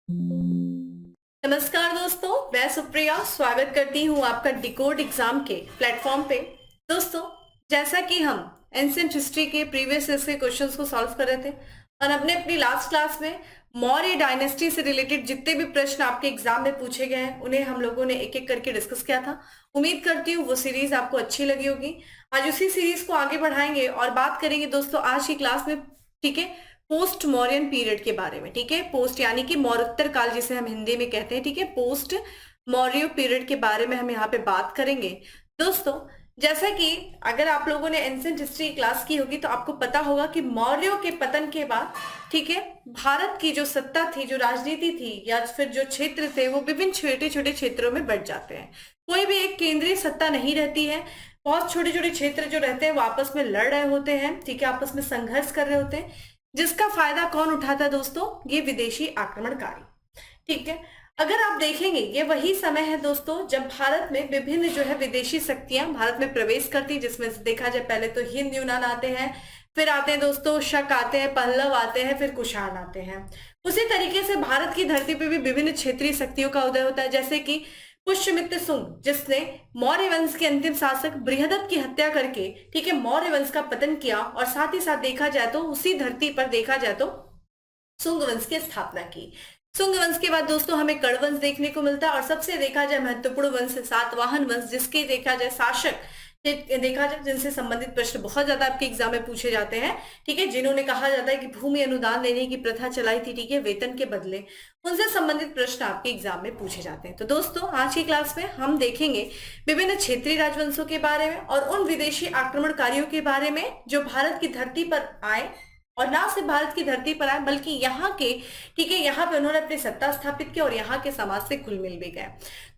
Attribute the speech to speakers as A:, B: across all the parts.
A: नमस्कार दोस्तों, मैं सुप्रिया स्वागत करती हूँ आपका डिकोड एग्जाम के प्लेटफॉर्म पे। दोस्तों, जैसा कि हम एंशिएंट हिस्ट्री के प्रीवियस ईयर के क्वेश्चंस को सॉल्व कर रहे थे और अपने अपनी लास्ट क्लास में मौर्य डायनेस्टी से रिलेटेड जितने भी प्रश्न आपके एग्जाम में पूछे गए हैं उन्हें हम लोगों ने एक एक करके डिस्कस किया था। उम्मीद करती हूँ वो सीरीज आपको अच्छी लगी होगी। आज उसी सीरीज को आगे बढ़ाएंगे और बात करेंगे दोस्तों आज की क्लास में, ठीक है, पोस्ट मौर्यन पीरियड के बारे में। ठीक है, पोस्ट यानी कि मौर्योत्तर काल जिसे हम हिंदी में कहते हैं। ठीक है, पोस्ट मौर्य पीरियड के बारे में हम यहाँ पे बात करेंगे। दोस्तों, जैसा कि अगर आप लोगों ने एंशिएंट हिस्ट्री क्लास की होगी तो आपको पता होगा कि मौर्यों के पतन के बाद, ठीक है, भारत की जो सत्ता थी, जो राजनीति थी या फिर जो क्षेत्र थे, वो विभिन्न छोटे छोटे क्षेत्रों में बंट जाते हैं। कोई भी एक केंद्रीय सत्ता नहीं रहती है। बहुत छोटे छोटे क्षेत्र जो रहते हैं वो आपस में लड़ रहे होते हैं, ठीक है, आपस में संघर्ष कर रहे होते हैं, जिसका फायदा कौन उठाता है दोस्तों? ये विदेशी आक्रमणकारी। ठीक है, अगर आप देखेंगे ये वही समय है दोस्तों जब भारत में विभिन्न जो है विदेशी शक्तियां भारत में प्रवेश करती, जिसमें से देखा जाए पहले तो हिंद यूनान आते हैं, फिर आते हैं दोस्तों शक आते हैं, पल्लव आते हैं, फिर कुषाण आते हैं। उसी तरीके से भारत की धरती पे भी विभिन्न क्षेत्रीय शक्तियों का उदय होता है, जैसे कि पुष्यमित्र शुंग, जिसने मौर्य वंश के अंतिम शासक बृहदत्त की हत्या करके, ठीक है, मौर्य वंश का पतन किया और साथ ही साथ देखा जाए तो उसी धरती पर देखा जाए तो शुंग वंश की स्थापना की। शुंग वंश के बाद दोस्तों हमें कर्ण वंश देखने को मिलता है और सबसे देखा जाए महत्वपूर्ण वंश सातवाहन वंश, जिसके देखा जाए शासक देखा जाए जिनसे संबंधित प्रश्न बहुत ज्यादा आपके एग्जाम में पूछे जाते हैं, ठीक है, जिन्होंने कहा जाता है कि भूमि अनुदान लेने की प्रथा चलाई थी, ठीक है, वेतन के बदले, उनसे संबंधित प्रश्न आपके एग्जाम में पूछे जाते हैं। तो दोस्तों आज की क्लास में हम देखेंगे विभिन्न क्षेत्रीय राजवंशों के बारे में और उन विदेशी आक्रमणकारियों के बारे में जो भारत की धरती पर आए, और ना सिर्फ भारत की धरती पर आए बल्कि यहाँ के, ठीक है, यहाँ पे उन्होंने अपनी सत्ता स्थापित की और यहाँ के समाज से घुल मिल भी गए।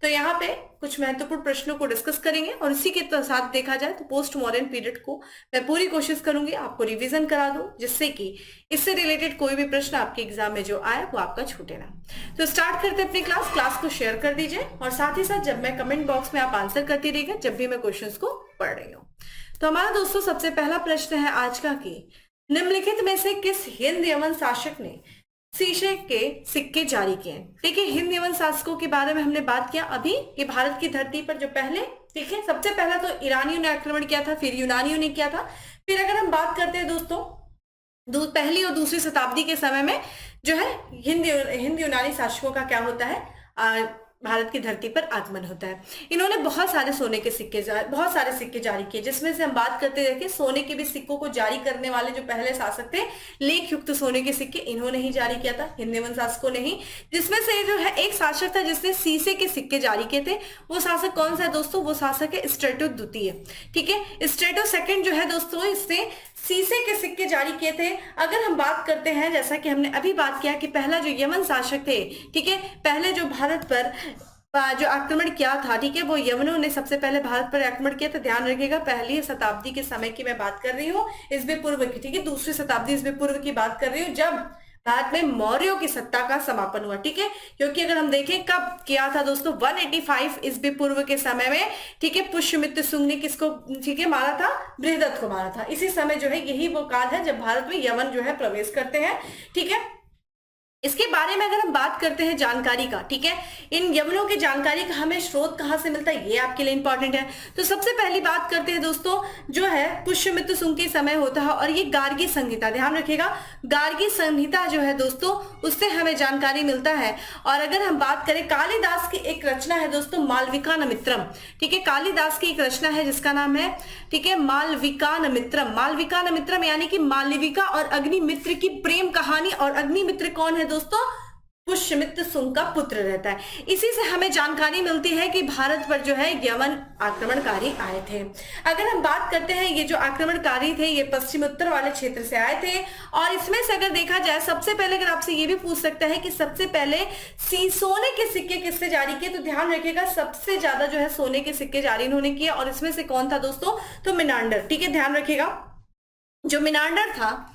A: तो यहाँ पे कुछ महत्वपूर्ण प्रश्नों को डिस्कस करेंगे और इसी के साथ देखा जाए तो पोस्ट मॉडर्न पीरियड को मैं पूरी कोशिश करूंगी आपको रिवीजन करा दूं, जिससे कि इससे रिलेटेड कोई भी प्रश्न आपके एग्जाम में जो आए वो आपका छूटे ना। तो स्टार्ट करते अपनी क्लास को शेयर कर दीजिए और साथ ही साथ जब मैं कमेंट बॉक्स में आप आंसर करती रहिएगा जब भी मैं क्वेश्चन को पढ़ रही हूँ। तो हमारा दोस्तों सबसे पहला प्रश्न है आज का कि निम्नलिखित में से किस हिंद यवन शासक ने शीशे के सिक्के जारी किए? देखिए, हिंद यवन शासकों के बारे में हमने बात किया अभी। ये भारत की धरती पर जो पहले, ठीक है, सबसे पहला तो ईरानियों ने आक्रमण किया था, फिर यूनानियों ने किया था। फिर अगर हम बात करते हैं दोस्तों पहली और दूसरी शताब्दी के समय में जो है हिंद यूनानी शासकों का क्या होता है, भारत की धरती पर आगमन होता है। इन्होंने बहुत सारे सिक्के जारी किए, जिसमें से हम बात करते देखिए सोने के भी सिक्कों को जारी करने वाले जो पहले शासक थे, लेख युक्त सोने के सिक्के इन्होंने ही जारी किया था, हिंद यवन शासकों ने ही। जिसमें से जो है एक शासक था जिसने शीशे के सिक्के जारी किए थे। वो शासक कौन सा है दोस्तों? वो शासक है स्ट्रेटो द्वितीय। ठीक है, स्ट्रेटो सेकंड जो है दोस्तों इसने शीशे के सिक्के जारी किए थे। अगर हम बात करते हैं, जैसा कि हमने अभी बात किया कि पहला जो यमन शासक थे, ठीक है, पहले जो भारत पर जो आक्रमण किया था, ठीक है, वो यवनों ने सबसे पहले भारत पर आक्रमण किया था। ध्यान रखिएगा, पहली शताब्दी के समय की मैं बात कर रही हूँ, ईसवी पूर्व की, ठीक है, दूसरी शताब्दी ईसवी पूर्व की बात कर रही हूँ, जब भारत में मौर्यों की सत्ता का समापन हुआ। ठीक है, क्योंकि अगर हम देखें कब किया था दोस्तों, 185 ईसवी पूर्व के समय में, ठीक है, पुष्यमित्र शुंग ने किसको, ठीक है, मारा था? बृहदत्त को मारा था। इसी समय जो है यही वो काल है जब भारत में यवन जो है प्रवेश करते हैं। ठीक है, इसके बारे में अगर हम बात करते हैं जानकारी का, ठीक है, इन यवनों की जानकारी का हमें स्रोत कहां से मिलता है, ये आपके लिए इंपॉर्टेंट है। तो सबसे पहली बात करते हैं दोस्तों, जो है पुष्यमित्र शुंग के समय होता है और ये गार्गी संहिता, ध्यान रखिएगा, गार्गी संहिता जो है दोस्तों उससे हमें जानकारी मिलता है। और अगर हम बात करें कालिदास की एक रचना है दोस्तों मालविकानमित्रम, ठीक है, कालिदास की एक रचना है जिसका नाम है, ठीक है, मालविकानमित्रम। मालविकानमित्रम यानी कि मालविका और अग्निमित्र की प्रेम कहानी, और अग्निमित्र कौन है दोस्तों? पुष्यमित्र शुंग का पुत्र रहता है। इसी से हमें जानकारी मिलती है कि भारत पर जो है यवन आक्रमणकारी आए थे। अगर हम बात करते हैं, ये जो आक्रमणकारी थे ये पश्चिमोत्तर वाले क्षेत्र से आए थे। और इसमें से अगर देखा जाए, सबसे पहले अगर आपसे ये भी पूछ सकता है कि सबसे पहले सोने के सिक्के किससे जारी किए, तो ध्यान रखिएगा सबसे ज्यादा जो है सोने के सिक्के जारी इन्होंने किए। और इसमें से कौन था दोस्तों? तो मिनांडर। ठीक है, ध्यान रखिएगा, जो मिनांडर था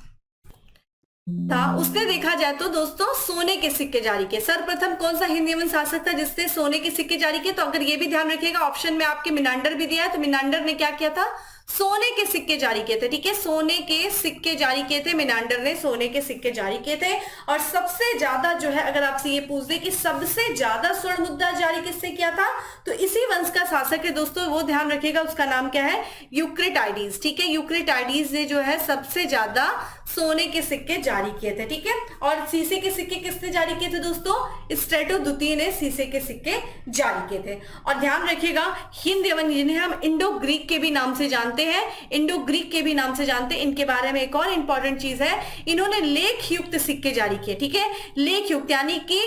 A: उसने देखा जाए तो दोस्तों सोने के सिक्के जारी किए। सर्वप्रथम कौन सा हिंद यवन शासक था जिसने सोने के सिक्के जारी किए? तो अगर ये भी ध्यान रखिएगा, ऑप्शन में आपके मिनांडर भी दिया है, तो मिनांडर ने क्या किया था? सोने के सिक्के जारी किए थे, ठीक है, सोने के सिक्के जारी किए थे, मेनांडर ने सोने के सिक्के जारी किए थे। और सबसे ज्यादा जो है, अगर आपसे ये पूछ दे कि सबसे ज्यादा स्वर्ण मुद्रा जारी किससे किया था, तो इसी वंश का शासक है दोस्तों, वो ध्यान रखिएगा, उसका नाम क्या है, यूक्रिटाइडिस, ठीक है, यूक्रिटाइडिस ने जो है सबसे ज्यादा सोने के सिक्के जारी किए थे, ठीक है। और शीशे के सिक्के किसने जारी किए थे दोस्तों, स्ट्रेटो द्वितीय ने शीशे के सिक्के जारी किए थे। और ध्यान रखिएगा, हिंद यवन, जिन्हें हम इंडो ग्रीक के भी नाम से जानते हैं, इंडो ग्रीक के भी नाम से जानते हैं, इनके बारे में एक और इंपॉर्टेंट चीज है, इन्होंने लेख युक्त सिक्के जारी किए, ठीक है, लेख युक्त, यानी कि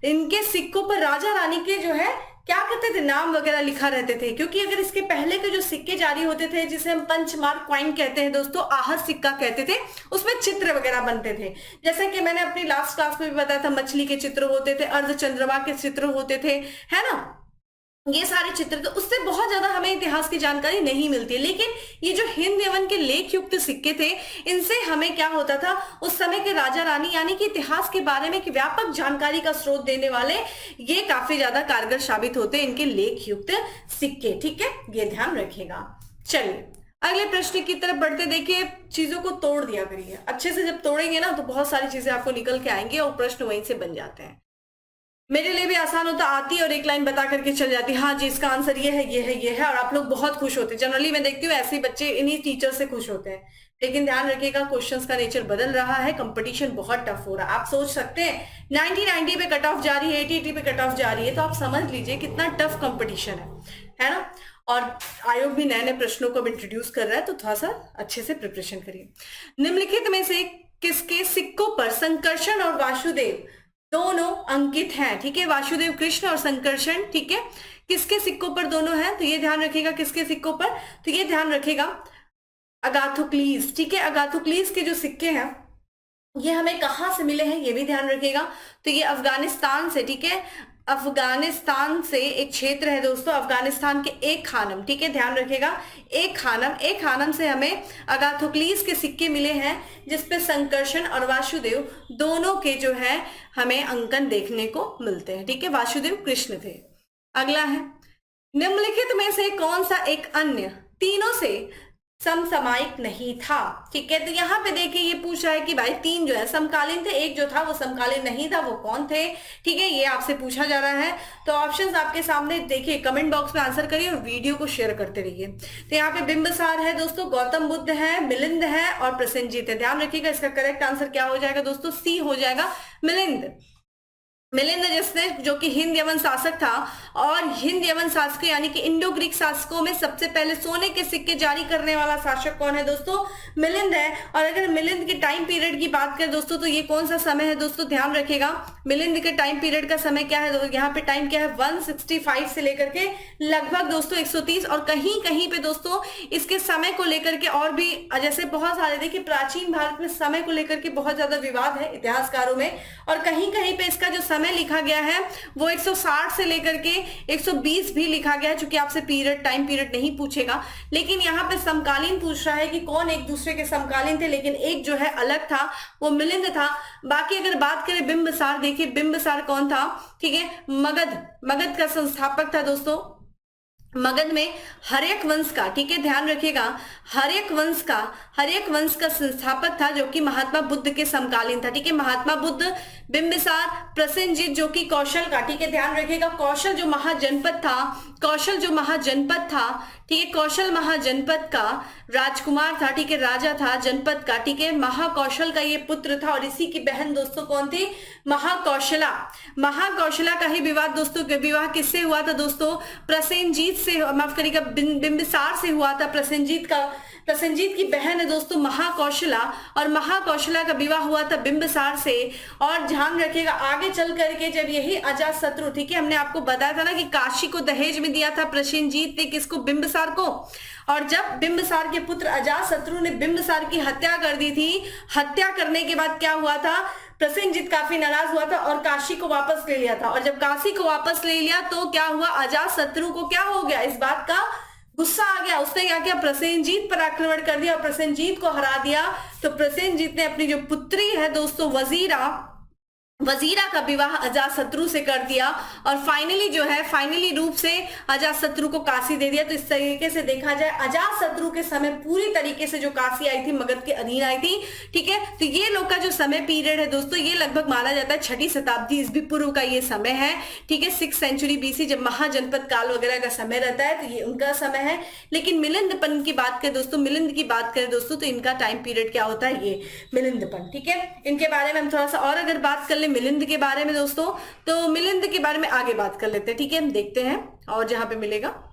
A: इनके सिक्कों पर राजा रानी के जो है क्या कहते थे, नाम वगैरह लिखा रहते थे। क्योंकि अगर इसके पहले के जो सिक्के जारी होते थे, जिसे हम पंचमार्क कॉइन कहते हैं दोस्तों, आहत सिक्का कहते थे, उसमें चित्र वगैरह बनते थे, जैसे कि मैंने अपनी लास्ट क्लास में भी बताया था, मछली के चित्र होते थे, अर्धचंद्रमा के चित्र होते थे, है ना, ये सारे चित्र, तो उससे बहुत ज्यादा हमें इतिहास की जानकारी नहीं मिलती है। लेकिन ये जो हिंद यवन के लेख युक्त सिक्के थे, इनसे हमें क्या होता था, उस समय के राजा रानी, यानी कि इतिहास के बारे में कि व्यापक जानकारी का स्रोत देने वाले, ये काफी ज्यादा कारगर साबित होते हैं इनके लेख युक्त सिक्के, ठीक है, ये ध्यान रखिएगा। चलिए अगले प्रश्न की तरफ बढ़ते। देखिए, चीजों को तोड़ दिया करिए, अच्छे से जब तोड़ेंगे ना तो बहुत सारी चीजें आपको निकल के आएंगी और प्रश्न वहीं से बन जाते हैं। मेरे लिए भी आसान होता, आती और एक लाइन बता करके चल जाती, हाँ जी इसका आंसर ये है, ये है, ये है, और आप लोग बहुत खुश होते हैं। जनरली मैं देखती हूँ ऐसे ही बच्चे इन्हीं टीचर से खुश होते हैं। लेकिन ध्यान रखिएगा, क्वेश्चंस का नेचर बदल रहा है, कंपटीशन बहुत टफ हो रहा है। आप सोच सकते हैं 90 पे कट ऑफ जा रही है, 80 पे कट ऑफ जा रही है, तो आप समझ लीजिए कितना टफ कंपटीशन है ना। और आयोग भी नए नए प्रश्नों को इंट्रोड्यूस कर रहा है, तो थोड़ा सा अच्छे से प्रिपरेशन करिए। निम्नलिखित में से किसके सिक्कों पर संकर्षण और वासुदेव दोनों अंकित हैं, ठीक है, वासुदेव कृष्ण और संकर्षण, ठीक है, किसके सिक्कों पर दोनों हैं, तो ये ध्यान रखिएगा, किसके सिक्कों पर, तो ये ध्यान रखिएगा अगाथोक्लीस, ठीक है, अगाथोक्लीस के जो सिक्के हैं ये हमें कहां से मिले हैं, ये भी ध्यान रखिएगा, तो ये अफगानिस्तान से, ठीक है, अफगानिस्तान से एक क्षेत्र है दोस्तों, अफगानिस्तान के एक खानम, ठीक है, ध्यान रखिएगा, एक खानम से हमें अगाथोक्लीस के सिक्के मिले हैं, जिसपे संकर्षण और वासुदेव दोनों के जो है हमें अंकन देखने को मिलते हैं, ठीक है, वासुदेव कृष्ण थे। अगला है, निम्नलिखित में से कौन सा एक अन्य तीनों से समसामयिक नहीं था, ठीक है, तो यहाँ पे देखिए ये पूछ रहा है कि भाई तीन जो है समकालीन थे, एक जो था वो समकालीन नहीं था, वो कौन थे, ठीक है, ये आपसे पूछा जा रहा है। तो ऑप्शंस आपके सामने देखिए, कमेंट बॉक्स में आंसर करिए और वीडियो को शेयर करते रहिए। तो यहाँ पे बिंबिसार है दोस्तों, गौतम बुद्ध है, मिलिंद है और प्रसेनजीत है। ध्यान रखिएगा, इसका करेक्ट आंसर क्या हो जाएगा दोस्तों, सी हो जाएगा, मिलिंद। मिलिंद जिसने, जो कि हिंद यवन शासक था, और हिंद यवन शासक यानी कि इंडो ग्रीक शासकों में सबसे पहले सोने के सिक्के जारी करने वाला शासक कौन है दोस्तों, मिलिंद है। और अगर मिलिंद के टाइम पीरियड की बात करें दोस्तों, तो ये कौन सा समय है दोस्तों, ध्यान रखिएगा, मिलिंद के टाइम पीरियड का समय क्या है, यहाँ पे टाइम क्या है, 165 से लेकर के लगभग दोस्तों 130, और कहीं कहीं पे दोस्तों इसके समय को लेकर के और भी, जैसे बहुत सारे, देखिए प्राचीन भारत में समय को लेकर के बहुत ज्यादा विवाद है इतिहासकारों में, और कहीं कहीं पे इसका जो समय लिखा गया है वो 160 से लेकर के 120 भी लिखा गया है, चूंकि आपसे टाइम पीरियड नहीं पूछेगा। लेकिन यहाँ पे समकालीन पूछ रहा है कि कौन एक दूसरे के समकालीन थे, लेकिन एक जो है अलग था, वो मिलिंद था। बाकी अगर बात करें बिंबिसार, देखिए बिंबिसार कौन था, ठीक है, मगध का संस्थापक था दोस्तों, मगध में हर्यक वंश का, ठीक है, ध्यान रखिएगा, हर्यक वंश का संस्थापक था, जो कि महात्मा बुद्ध के समकालीन था, ठीक है, महात्मा बुद्ध, बिंबिसार, प्रसेनजीत जो कि कौशल का, ठीक है, ध्यान रखिएगा, कौशल जो महाजनपद था, ठीक है, कौशल महाजनपद का राजकुमार था, ठीक है, राजा था जनपद का, ठीक है, महाकौशल का ये पुत्र था, और इसी की बहन दोस्तों कौन थी, महाकौशला का ही विवाह दोस्तों, विवाह किससे हुआ था दोस्तों, प्रसेनजीत से, माफ करिएगा, बिंबिसार से हुआ था। प्रसेनजीत की बहन है दोस्तों महाकौशला, और महाकौशला का विवाह हुआ था बिंबिसार से। और ध्यान रखिएगा, आगे चल करके जब यही अजातशत्रु, ठीक है, हमने आपको बताया था ना कि काशी को दहेज में दिया था प्रसेनजीत ने, किसको, बिंबिसार को, और जब बिंबिसार के पुत्र अजातशत्रु ने बिंबिसार की हत्या कर दी थी, हत्या करने के बाद क्या हुआ था, प्रसेनजीत काफी नाराज हुआ था और काशी को वापस ले लिया था। और जब काशी को वापस ले लिया तो क्या हुआ, अजातशत्रु को क्या हो गया, इस बात का गुस्सा आ गया, उसने क्या किया, प्रसेनजीत पर आक्रमण कर दिया और प्रसेनजीत को हरा दिया। तो प्रसेनजीत ने अपनी जो पुत्री है दोस्तों वजीरा, वजीरा का विवाह अजातशत्रु से कर दिया और फाइनली जो है फाइनली रूप से अजातशत्रु को काशी दे दिया। तो इस तरीके से देखा जाए अजातशत्रु के समय पूरी तरीके से जो काशी आई थी मगध के अधीन आई थी। ठीक है, तो ये लोग का जो समय पीरियड है दोस्तों ये लगभग माना जाता है 6ठी शताब्दी ईस्वी पूर्व का ये समय है। ठीक है, 6th सेंचुरी बीसी जब महाजनपद काल वगैरह का समय रहता है तो ये उनका समय है। लेकिन मिलिंदपन की बात करें दोस्तों, मिलिंद की बात करें दोस्तों, तो इनका टाइम पीरियड क्या होता है, ये मिलिंदपन। ठीक है, इनके बारे में हम थोड़ा सा और अगर बात कर ले मिलिंद के बारे में दोस्तों, तो मिलिंद के बारे में आगे बात कर लेते हैं। ठीक है, हम देखते हैं और जहां पे मिलेगा,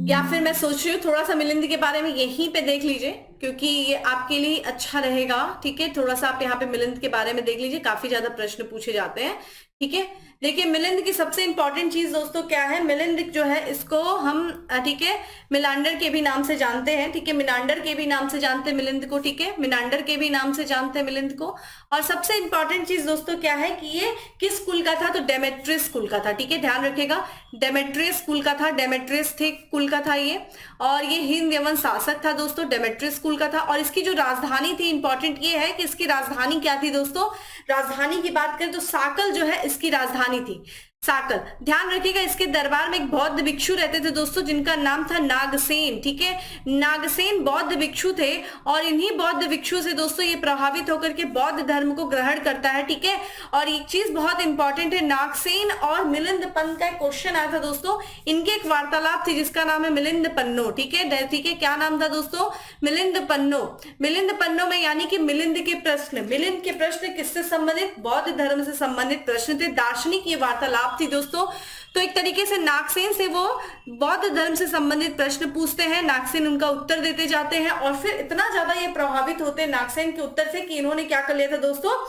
A: या फिर मैं सोच रही हूँ थोड़ा सा मिलिंद के बारे में यहीं पे देख लीजिए क्योंकि ये आपके लिए अच्छा रहेगा। ठीक है, थोड़ा सा आप यहाँ पे मिलिंद के बारे में देख लीजिए, काफी ज्यादा प्रश्न पूछे जाते हैं। ठीक है, देखिए मिलिंद की सबसे इंपॉर्टेंट चीज दोस्तों क्या है, मिलिंद जो है इसको हम ठीक है मिलांडर के भी नाम से जानते हैं। ठीक है, मिनांडर के भी नाम से जानते हैं मिलिंद को। ठीक है, मिनांडर के भी नाम से जानते हैं मिलिंद को। और सबसे इंपॉर्टेंट चीज दोस्तों क्या है कि ये किस कुल का था, तो डेमेट्रियस कुल का था। ठीक है, ध्यान रखिएगा, डेमेट्रियस कुल का था, डेमेट्रियस थे कुल का था ये। और ये हिंद यवन शासक था दोस्तों, डेमेट्रियस कुल का था। और इसकी जो राजधानी थी, इंपॉर्टेंट ये है कि इसकी राजधानी क्या थी दोस्तों, राजधानी की बात करें तो साकल जो है इसकी राजधानी थी, साकल। ध्यान रखिएगा, इसके दरबार में एक बौद्ध भिक्षु रहते थे दोस्तों जिनका नाम था नागसेन। ठीक है, नागसेन बौद्ध भिक्षु थे और इन्हीं बौद्ध भिक्षु से दोस्तों ये प्रभावित होकर के बौद्ध धर्म को ग्रहण करता है। ठीक है, और एक चीज बहुत इंपॉर्टेंट है, नागसेन और मिलिंदपन का एक क्वेश्चन आया था दोस्तों, इनके एक वार्तालाप थी जिसका नाम है मिलिंदपन्नो। ठीक है, ठीक है, क्या नाम था दोस्तों, मिलिंदपन्नो। मिलिंदपन्नो में यानी कि मिलिंद के प्रश्न, मिलिंद के प्रश्न किससे संबंधित, बौद्ध धर्म से संबंधित प्रश्न थे, दार्शनिक ये वार्तालाप थी दोस्तों। तो एक तरीके से नागसेन से वो बौद्ध धर्म से संबंधित प्रश्न पूछते हैं, नागसेन उनका उत्तर देते जाते हैं और फिर इतना ज्यादा ये प्रभावित होते हैं नागसेन के उत्तर से कि इन्होंने क्या कर लिया था दोस्तों,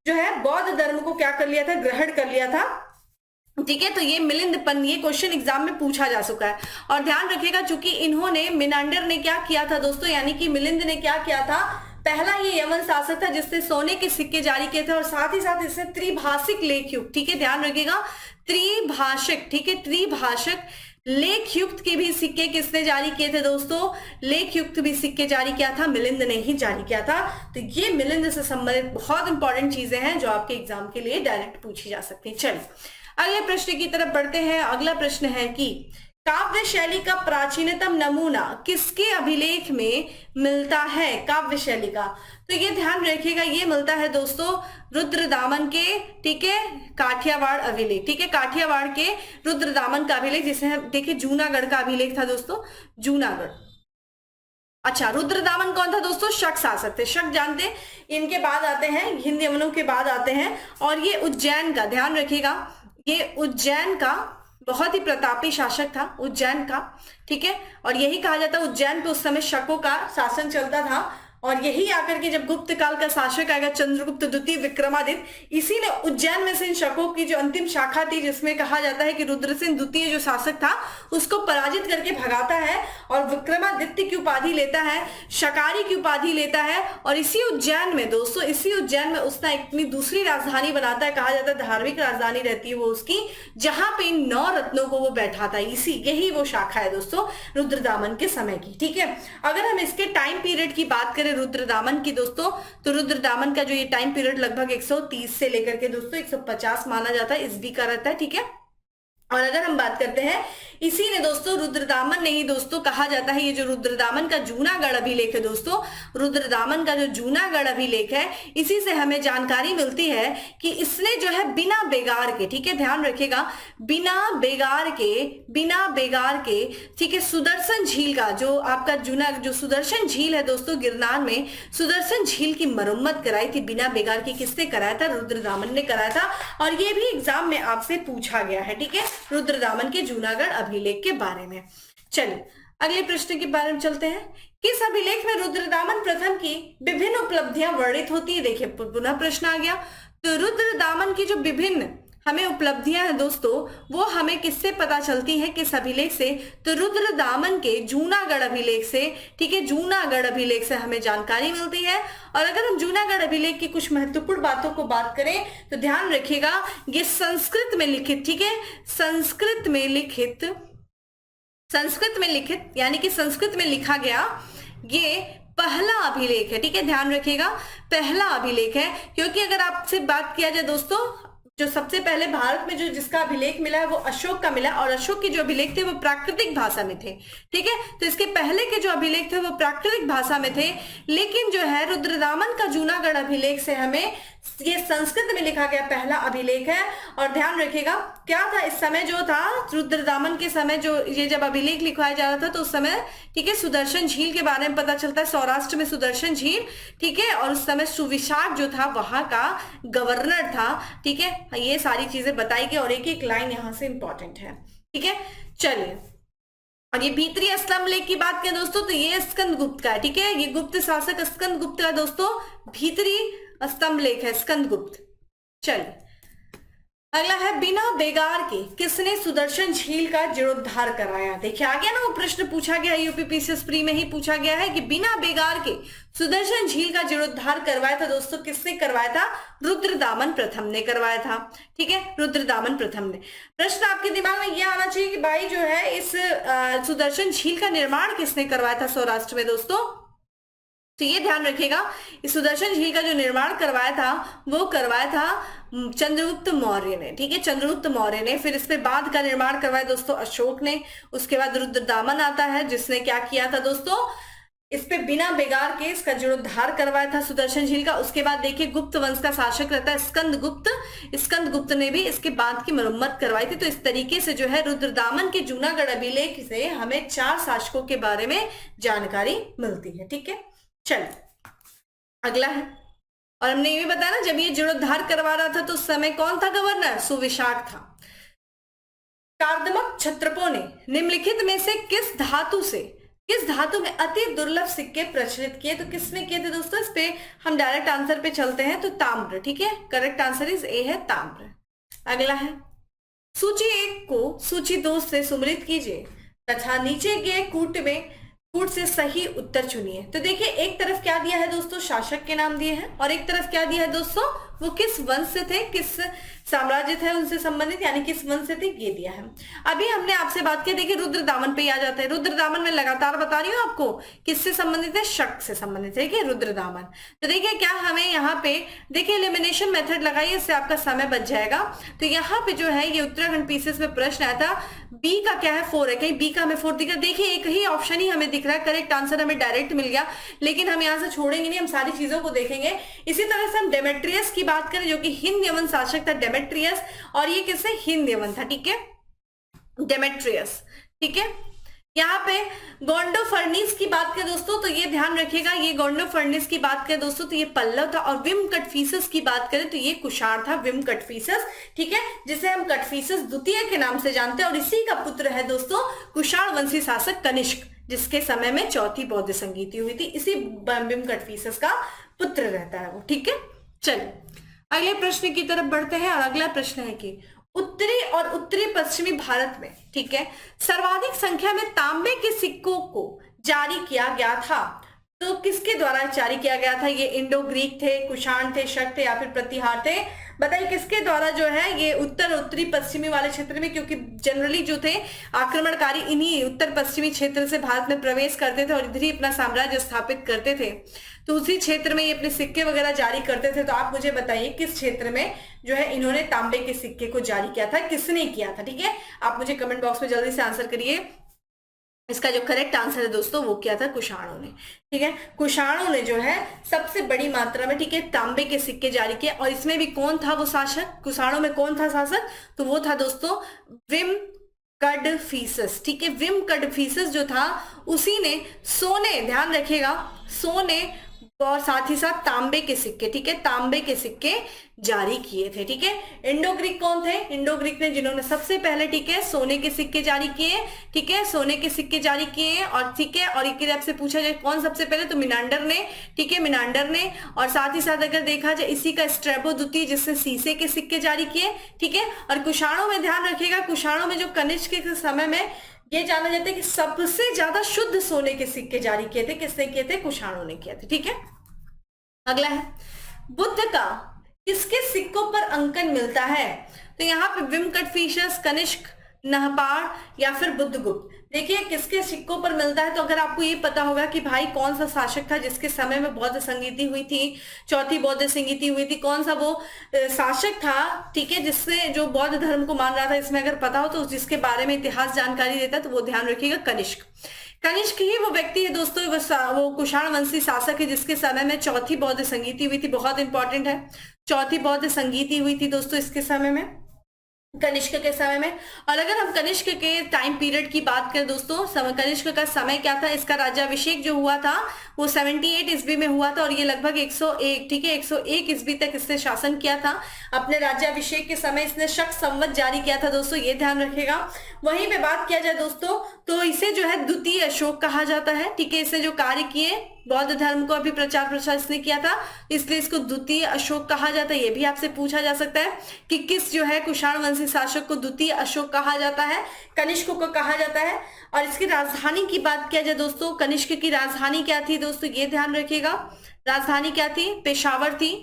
A: जो है बौद्ध धर्म को क्या कर लिया था, ग्रहण कर लिया था। ठीक है, तो ये मिलिंदपन, ये क्वेश्चन एग्जाम में पूछा जा चुका है। और ध्यान रखिएगा चूंकि इन्होंने, मिनांडर ने क्या किया था दोस्तों, यानी कि मिलिंद ने क्या किया था, पहला ये यवन शासक था जिसने सोने के सिक्के जारी किए थे और साथ ही साथ इसने त्रिभाषिक लेखयुक्त, ठीक है ध्यान रखिएगा, त्रिभाषिक, ठीक है त्रिभाषिक लेखयुक्त के भी सिक्के किसने जारी किए थे दोस्तों, लेखयुक्त भी सिक्के जारी किया था, मिलिंद ने ही जारी किया था। तो ये मिलिंद से संबंधित बहुत इंपॉर्टेंट चीजें हैं जो आपके एग्जाम के लिए डायरेक्ट पूछी जा सकती है। चलिए अगले प्रश्न की तरफ बढ़ते हैं। अगला प्रश्न है कि काव्य शैली का प्राचीनतम नमूना किसके अभिलेख में मिलता है, काव्य शैली का, तो ये ध्यान रखिएगा ये मिलता है दोस्तों रुद्रदामन के, ठीक है काठियावाड़ अभिलेख, ठीक है काठियावाड़ के रुद्रदामन का अभिलेख, जिसे देखिए जूनागढ़ का अभिलेख था दोस्तों, जूनागढ़। अच्छा रुद्रदामन कौन था दोस्तों, शक शासक थे, शक जानते, इनके बाद आते हैं हिंद यवनों के बाद आते हैं। और ये उज्जैन का, ध्यान रखिएगा ये उज्जैन का बहुत ही प्रतापी शासक था, उज्जैन का, ठीक है। और यही कहा जाता है उज्जैन पे उस समय शकों का शासन चलता था और यही आकर के जब गुप्त काल का शासक आएगा चंद्रगुप्त द्वितीय विक्रमादित्य, इसी ने उज्जैन में से इन शकों की जो अंतिम शाखा थी जिसमें कहा जाता है कि रुद्रसेन द्वितीय जो शासक था उसको पराजित करके भगाता है और विक्रमादित्य की उपाधि लेता है, शकारी की उपाधि लेता है। और इसी उज्जैन में दोस्तों, इसी उज्जैन में उसने अपनी दूसरी राजधानी बनाता है, कहा जाता है धार्मिक राजधानी रहती है वो उसकी, जहां पे इन 9 रत्नों को वो बैठाता है, इसी यही वो शाखा है दोस्तों रुद्रदामन के समय की, ठीक है। अगर हम इसके टाइम पीरियड की बात करें रुद्रदामन की दोस्तों, तो रुद्रदामन का जो ये टाइम पीरियड लगभग 130 से लेकर के दोस्तों 150 माना जाता है, ईस्वी का रहता है, ठीक है। और अगर हम बात करते हैं इसी ने दोस्तों रुद्रदामन ने ही दोस्तों कहा जाता है, ये जो रुद्रदामन का जूनागढ़ अभिलेख है दोस्तों, रुद्रदामन का जो जूनागढ़ अभिलेख है इसी से हमें जानकारी मिलती है कि इसने जो है बिना बेगार के, ठीक है ध्यान रखिएगा बिना बेगार के, ठीक है सुदर्शन झील का जो आपका जो सुदर्शन झील है दोस्तों गिरनार में, सुदर्शन झील की मरम्मत कराई थी बिना बेगार की, किसने कराया था, रुद्रदामन ने कराया था। और ये भी एग्जाम में आपसे पूछा गया है, ठीक है रुद्रदामन के जूनागढ़ अभिलेख के बारे में। चलिए अगले प्रश्न के बारे में चलते हैं। किस अभिलेख में रुद्रदामन प्रथम की विभिन्न उपलब्धियां वर्णित होती है, देखिए पुनः प्रश्न आ गया। तो रुद्रदामन की जो विभिन्न हमें उपलब्धियां हैं दोस्तों वो हमें किससे पता चलती है, किस अभिलेख से, तो रुद्रदामन के जूनागढ़ अभिलेख से, ठीक है जूनागढ़ अभिलेख से हमें जानकारी मिलती है। और अगर हम जूनागढ़ अभिलेख की कुछ महत्वपूर्ण बातों को बात करें तो ध्यान रखिएगा ये संस्कृत में लिखित, ठीक है संस्कृत में लिखित यानी कि संस्कृत में लिखा गया ये पहला अभिलेख है, ठीक है, ध्यान रखिएगा, पहला अभिलेख है। क्योंकि अगर आपसे बात किया जाए दोस्तों, जो सबसे पहले भारत में जो जिसका अभिलेख मिला है वो अशोक का मिला, और अशोक के जो अभिलेख थे वो प्राकृतिक भाषा में थे, ठीक है। तो इसके पहले के जो अभिलेख थे वो प्राकृतिक भाषा में थे, लेकिन जो है रुद्रदामन का जूनागढ़ अभिलेख से हमें ये संस्कृत में लिखा गया पहला अभिलेख है। और ध्यान रखिएगा क्या था इस समय जो था रुद्रदामन के समय, जो ये जब अभिलेख लिखवाया जा रहा था तो उस समय, ठीक है, सुदर्शन झील के बारे में पता चलता है, सौराष्ट्र में सुदर्शन झील, ठीक है, और उस समय सुविशाख जो था वहां का गवर्नर था, ठीक है। ये सारी चीजें बताई गई और एक एक लाइन यहां से इंपॉर्टेंट है, ठीक है। चलिए, और ये भीतरी स्तंभ लेख की बात करें दोस्तों तो ये स्कंदगुप्त का है, ठीक है, ये गुप्त शासक स्कंदगुप्त का दोस्तों भीतरी स्तंभ लेख है, स्कंदगुप्त। चलिए, अगला है बिना बेगार के किसने सुदर्शन झील का जीर्णोद्धार कराया। देखिए आ गया ना, वो प्रश्न पूछा गया यूपीपीसीएस प्री में ही पूछा गया है कि बिना बेगार के सुदर्शन झील का जीर्णोद्धार करवाया था दोस्तों, किसने करवाया था? रुद्रदामन प्रथम ने करवाया था, ठीक है, रुद्रदामन प्रथम ने। प्रश्न आपके दिमाग में यह आना चाहिए कि भाई जो है इस सुदर्शन झील का निर्माण किसने करवाया था सौराष्ट्र में दोस्तों? तो ये ध्यान रखिएगा, इस सुदर्शन झील का जो निर्माण करवाया था वो करवाया था चंद्रगुप्त मौर्य ने, ठीक है, चंद्रगुप्त मौर्य ने। फिर इस पे बाद का निर्माण करवाया दोस्तों अशोक ने। उसके बाद रुद्रदामन आता है जिसने क्या किया था दोस्तों, इस पे बिना बेगार के इसका जीर्णोद्धार करवाया था सुदर्शन झील का। उसके बाद देखिए गुप्त वंश का शासक रहता है स्कंदगुप्त, स्कंदगुप्त ने भी इसके बाद की मरम्मत करवाई थी। तो इस तरीके से जो है रुद्रदामन के जूनागढ़ अभिलेख से हमें 4 शासकों के बारे में जानकारी मिलती है, ठीक है। चलिए, अगला है, और हमने ये भी बताया ना जब ये जीर्णोद्धार करवा रहा था तो उस समय कौन था गवर्नर? सुविशाख था। कार्दमक क्षत्रपों ने निम्नलिखित में से किस धातु में अति दुर्लभ सिक्के प्रचलित किए? तो किसने किए थे दोस्तों? इस पे हम डायरेक्ट आंसर पे चलते हैं, तो ताम्र, ठीक है, करेक्ट आंसर इज ए है ताम्र। अगला है, सूची 1 को सूची 2 से सुमरित कीजिए तथा नीचे के कूट से सही उत्तर चुनिए। तो देखिए एक तरफ क्या दिया है दोस्तों, शासक के नाम दिए हैं, और एक तरफ क्या दिया है दोस्तों, वो किस वंश से थे, किस साम्राज्य थे उनसे संबंधित, यानी किस वंश से थे, ये दिया है। अभी हमने आपसे बात की, देखिए रुद्रदामन पे आ जाता है। रुद्रदामन में लगातार बता रही हूँ आपको किससे संबंधित है, शक से संबंधित है, ठीक है, रुद्रदामन। तो देखिए क्या हमें यहाँ पे देखिए एलिमिनेशन मेथड लगाइए, इससे आपका समय बच जाएगा। तो यहाँ पे जो है ये उत्तराखंड पीसीएस में प्रश्न आया था, बी का क्या है 4 है, कहीं बी का हमें 4 दिख रहा है। देखिए एक ही ऑप्शन ही हमें दिख रहा है, करेक्ट आंसर हमें डायरेक्ट मिल गया, लेकिन हम यहाँ से छोड़ेंगे नहीं, हम सारी चीजों को देखेंगे। इसी तरह से हम डेमेट्रियस की बात करें जो कि हिंद यवन शासक था, डेमेट्रियस, और ये किससे, हिंद यवन था, ठीक है, डेमेट्रियस, ठीक है। यहाँ पे गोंडो फर्निस की बात करें दोस्तों तो ये ध्यान रखिएगा, ये गोंडो फर्निस की बात करें दोस्तों तो ये पल्लव था, और विम कटफिसस की बात करें तो ये कुषाण था, विम कटफिसस, ठीक है, जिसे हम कटफिसस द्वितीय के नाम से जानते हैं। और इसी का पुत्र है दोस्तों कुषाण वंशी शासक कनिष्क, जिसके समय में चौथी बौद्ध संगीति हुई थी, इसी विम कटफिसस का पुत्र रहता है वो, ठीक है। चलिए अगले प्रश्न की तरफ बढ़ते हैं, और अगला प्रश्न है कि उत्तरी और उत्तरी पश्चिमी भारत में, ठीक है, सर्वाधिक संख्या में तांबे के सिक्कों को जारी किया गया था। तो किसके द्वारा जारी किया गया था? ये इंडो ग्रीक थे, कुषाण थे, शक थे, या फिर प्रतिहार थे? बताइए किसके द्वारा जो है ये उत्तर उत्तरी पश्चिमी वाले क्षेत्र में, क्योंकि जनरली जो थे आक्रमणकारी इन्हीं उत्तर पश्चिमी क्षेत्र से भारत में प्रवेश करते थे और इधर ही अपना साम्राज्य स्थापित करते थे, तो उसी क्षेत्र में ये अपने सिक्के वगैरह जारी करते थे। तो आप मुझे बताइए किस क्षेत्र में जो है इन्होंने तांबे के सिक्के को जारी किया था, किसने किया था, ठीक है। आप मुझे कमेंट बॉक्स में जल्दी से आंसर करिए। इसका जो करेक्ट आंसर है दोस्तों वो क्या था, कुषाणों ने, ठीक है, कुषाणों ने जो है सबसे बड़ी मात्रा में, ठीक है, तांबे के सिक्के जारी किए। और इसमें भी कौन था वो शासक, कुषाणों में कौन था शासक? तो वो था दोस्तों विम कटफिसस, ठीक है, विम कटफिसस जो था उसी ने सोने, ध्यान रखिएगा, सोने और साथ ही साथ तांबे के सिक्के, ठीक है, तांबे के सिक्के जारी किए थे, ठीक है। इंडो ग्रीक कौन थे? इंडो ग्रीक ने जिन्होंने सबसे पहले, ठीक है, सोने के सिक्के जारी किए, ठीक है, सोने के सिक्के जारी किए, और ठीक है, और एक आपसे पूछा जाए कौन सबसे पहले, तो मिनांडर ने, ठीक है, मिनांडर ने। और साथ ही साथ अगर देखा जाए इसी का स्ट्रैबो द्वितीय, जिससे शीशे के सिक्के जारी किए, ठीक है। और कुषाणों में ध्यान रखिएगा, कुषाणों में जो कनिष्क के समय में ये जाना जाता है कि सबसे ज्यादा शुद्ध सोने के सिक्के जारी किए थे, किसने किए थे? कुषाणों ने किए थे, ठीक है। अगला है, बुद्ध का किसके सिक्कों पर अंकन मिलता है? तो यहाँ पे विम कटफिसस, कनिष्क, नहपाड़ या फिर बुद्धगुप्त। देखिए किसके सिक्कों पर मिलता है, तो अगर आपको ये पता होगा कि भाई कौन सा शासक था जिसके समय में बौद्ध संगीति हुई थी, चौथी बौद्ध संगीति हुई थी, कौन सा वो शासक था, ठीक है, जिससे जो बौद्ध धर्म को मान रहा था, इसमें अगर पता हो तो जिसके बारे में इतिहास जानकारी देता है तो वो ध्यान रखिएगा कनिष्क। कनिष्क ही वो व्यक्ति है दोस्तों, वो कुषाण वंशी शासक है जिसके समय में चौथी बौद्ध संगीति हुई थी। बहुत इंपॉर्टेंट है, चौथी बौद्ध संगीति हुई थी दोस्तों इसके समय में, कनिष्क के समय में। और अगर हम कनिष्क के टाइम पीरियड की बात करें दोस्तों, कनिष्क का समय क्या था, इसका राज्याभिषेक जो हुआ था वो 78 ईस्वी में हुआ था और ये लगभग 101, ठीक है, 101 ईस्वी तक इसने शासन किया था। अपने राज्याभिषेक के समय इसने शक संवत जारी किया था दोस्तों, ये ध्यान रखिएगा। वहीं पे बात किया जाए दोस्तों तो इसे जो है द्वितीय अशोक कहा जाता है, ठीक है। इसने जो कार्य किए बौद्ध धर्म को अभी प्रचार प्रसार इसने किया था, इसलिए इसको द्वितीय अशोक कहा जाता है। ये भी आपसे पूछा जा सकता है कि किस जो है कुषाण वंशी शासक को द्वितीय अशोक कहा जाता है, कनिष्क को कहा जाता है। और इसकी राजधानी की बात किया जाए दोस्तों, कनिष्क की राजधानी क्या थी दोस्तों, ये ध्यान रखिएगा। राजधानी क्या थी, पेशावर थी,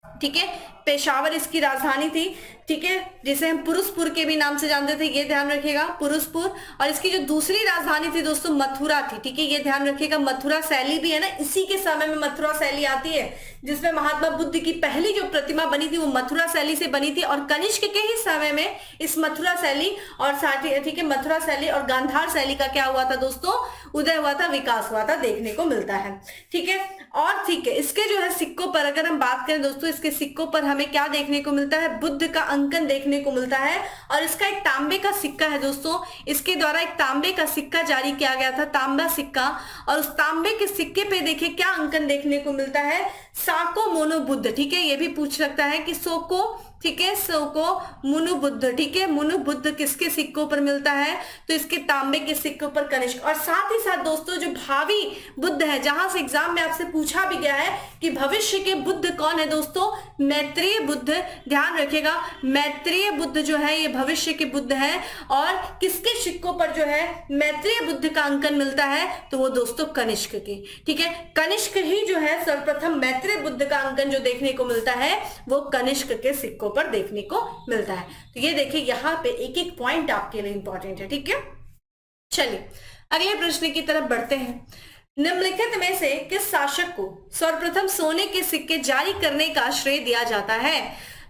A: ठीक है, पेशावर इसकी राजधानी थी, ठीक है, जिसे हम पुरुषपुर के भी नाम से जानते थे, ये ध्यान रखिएगा, पुरुषपुर। और इसकी जो दूसरी राजधानी थी दोस्तों मथुरा थी, ठीक है, ये ध्यान रखिएगा। मथुरा शैली भी है ना, इसी के समय में मथुरा शैली आती है जिसमें महात्मा बुद्ध की पहली जो प्रतिमा बनी थी वो मथुरा शैली से बनी थी। और कनिष्क के ही समय में इस मथुरा शैली और साथ ही, ठीक है, मथुरा शैली और गांधार शैली का क्या हुआ था दोस्तों, उदय हुआ था, विकास हुआ था, देखने को मिलता है, ठीक है। और ठीक है, इसके जो है सिक्कों पर अगर हम बात करें दोस्तों, इसके सिक्कों पर हमें क्या देखने को मिलता है, बुद्ध का अंकन देखने को मिलता है। और इसका एक तांबे का सिक्का है दोस्तों, इसके द्वारा एक तांबे का सिक्का जारी किया गया था, तांबा सिक्का। और उस तांबे के सिक्के पे देखिए क्या अंकन देखने को मिलता है, साको मोनो बुद्ध, ठीक है। ये भी पूछ सकता है कि सोको, ठीक है, सोको मुनु बुद्ध, ठीक है, मुनु बुद्ध किसके सिक्कों पर मिलता है, तो इसके तांबे के सिक्कों पर कनिष्क। और साथ ही साथ दोस्तों जो भावी बुद्ध है, जहां से एग्जाम में आपसे पूछा भी गया है कि भविष्य के बुद्ध कौन है दोस्तों, मैत्रेय बुद्ध, ध्यान रखिएगा, मैत्रेय बुद्ध जो है ये भविष्य के बुद्ध है। और किसके सिक्कों पर जो है मैत्रेय बुद्ध का अंकन मिलता है, तो वो दोस्तों कनिष्क के, ठीक है, कनिष्क ही जो है सर्वप्रथम मैत्रेय बुद्ध का अंकन जो देखने को मिलता है वो कनिष्क के सिक्कों पर देखने को मिलता है। तो ये देखिए यहाँ पे एक एक पॉइंट आपके लिए इंपॉर्टेंट है, ठीक है। चलिए अगले प्रश्न की तरफ बढ़ते हैं। निम्नलिखित में से किस शासक को सर्वप्रथम सोने के सिक्के जारी करने का श्रेय दिया जाता है,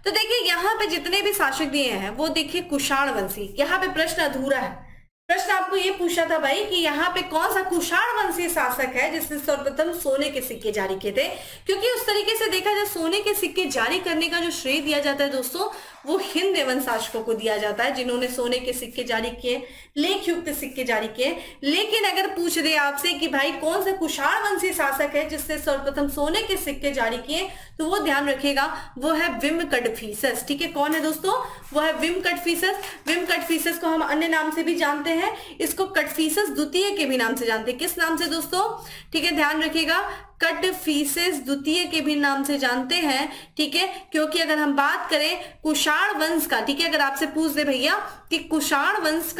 A: तो देखिए यहाँ पे जितने भी शासक दिए हैं वो देखिए कुषाण वंशी। यहाँ पे प्रश्न अधूरा है, प्रश्न आपको ये पूछा था भाई कि यहाँ पे कौन सा कुषाण वंशी शासक है जिसने सर्वप्रथम सोने के सिक्के जारी किए थे, क्योंकि उस तरीके से देखा जाए सोने के सिक्के जारी करने का जो श्रेय दिया जाता है दोस्तों वो हिंद एवं शासकों को दिया जाता है जिन्होंने सोने के सिक्के जारी किए, लेख युक्त सिक्के जारी किए। लेकिन अगर पूछ दे आपसे कि भाई कौन सा कुषाण वंशी शासक है जिसने सर्वप्रथम सोने के सिक्के जारी किए, तो वो ध्यान रखिएगा वो है विम कड़फिसस, ठीक है। कौन है दोस्तों, वो है विम कड़फिसस। विम कड़फिसस को हम अन्य नाम से भी जानते हैं, इसको कड़फिसस द्वितीय के भी नाम से जानते हैं। किस नाम से दोस्तों, ठीक है, ध्यान रखिएगा, कड़फिसस द्वितीय के भी नाम से जानते हैं, ठीक है। क्योंकि अगर हम बात करें कुषाण वंश का, ठीक है, अगर आपसे पूछ दे भैया कि कुषाण वंश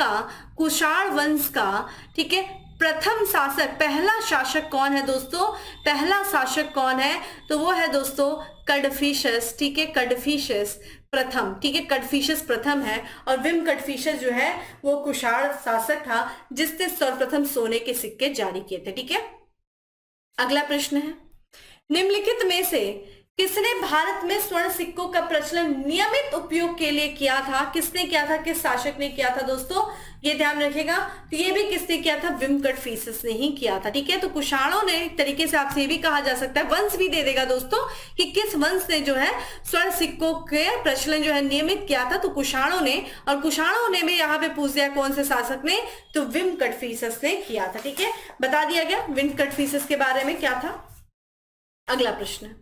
A: का, ठीक है, प्रथम शासक, पहला शासक कौन है दोस्तों, पहला शासक कौन है, तो वो है दोस्तों कड़फिसस, ठीक है, कड़फिसस प्रथम, ठीक है, कड़फिसस प्रथम है। और विम कड़फिसस जो है वो कुषाण शासक था जिसने सर्वप्रथम सोने के सिक्के जारी किए थे, ठीक है। अगला प्रश्न है, निम्नलिखित में से किसने भारत में स्वर्ण सिक्कों का प्रचलन नियमित उपयोग के लिए किया था, किसने किया था, किस शासक ने किया था दोस्तों, ये ध्यान रखिएगा। तो ये भी किसने किया था, विम कड़फिसस ने ही किया था, ठीक है। तो कुषाणों ने एक तरीके से आपसे ये भी कहा जा सकता है, वंश भी दे देगा दोस्तों कि किस वंश ने जो है स्वर्ण सिक्कों के प्रचलन जो है नियमित किया था, तो कुषाणों ने। और कुषाणों ने भी यहाँ पे पूछ दिया कौन से शासक ने, तो विम कड़फिसस ने किया था, ठीक है, बता दिया गया विम कड़फिसस के बारे में क्या था। अगला प्रश्न,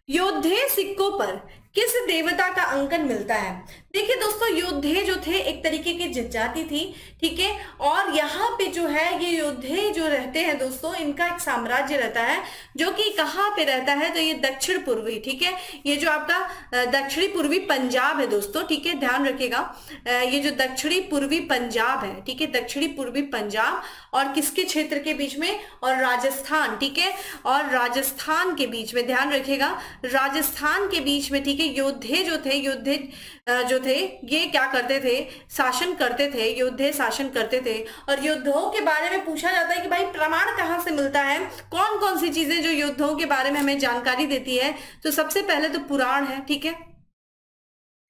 A: योद्धे सिक्कों पर किस देवता का अंकन मिलता है। देखिए दोस्तों योद्धे जो थे एक तरीके की जनजाति थी, ठीक है। और यहाँ पे जो है ये योद्धे जो रहते हैं दोस्तों इनका एक साम्राज्य रहता है जो कि कहाँ पे रहता है, तो ये दक्षिण पूर्वी, ठीक है, ये जो आपका दक्षिणी पूर्वी पंजाब है दोस्तों, ठीक है, ध्यान रखिएगा। ये जो दक्षिणी पूर्वी पंजाब है, ठीक है, दक्षिणी पूर्वी पंजाब और किसके क्षेत्र के बीच में, और राजस्थान, ठीक है, और राजस्थान के बीच में, ध्यान रखिएगा, राजस्थान के बीच में, ठीक ठीक है। योद्धे जो थे ये क्या करते थे, शासन करते थे, योद्धे शासन करते थे। और योद्धाओं के बारे में पूछा जाता है कि भाई प्रमाण कहाँ से मिलता है, कौन कौन सी चीजें जो योद्धाओं के बारे में हमें जानकारी देती है। तो सबसे पहले तो पुराण है, ठीक है,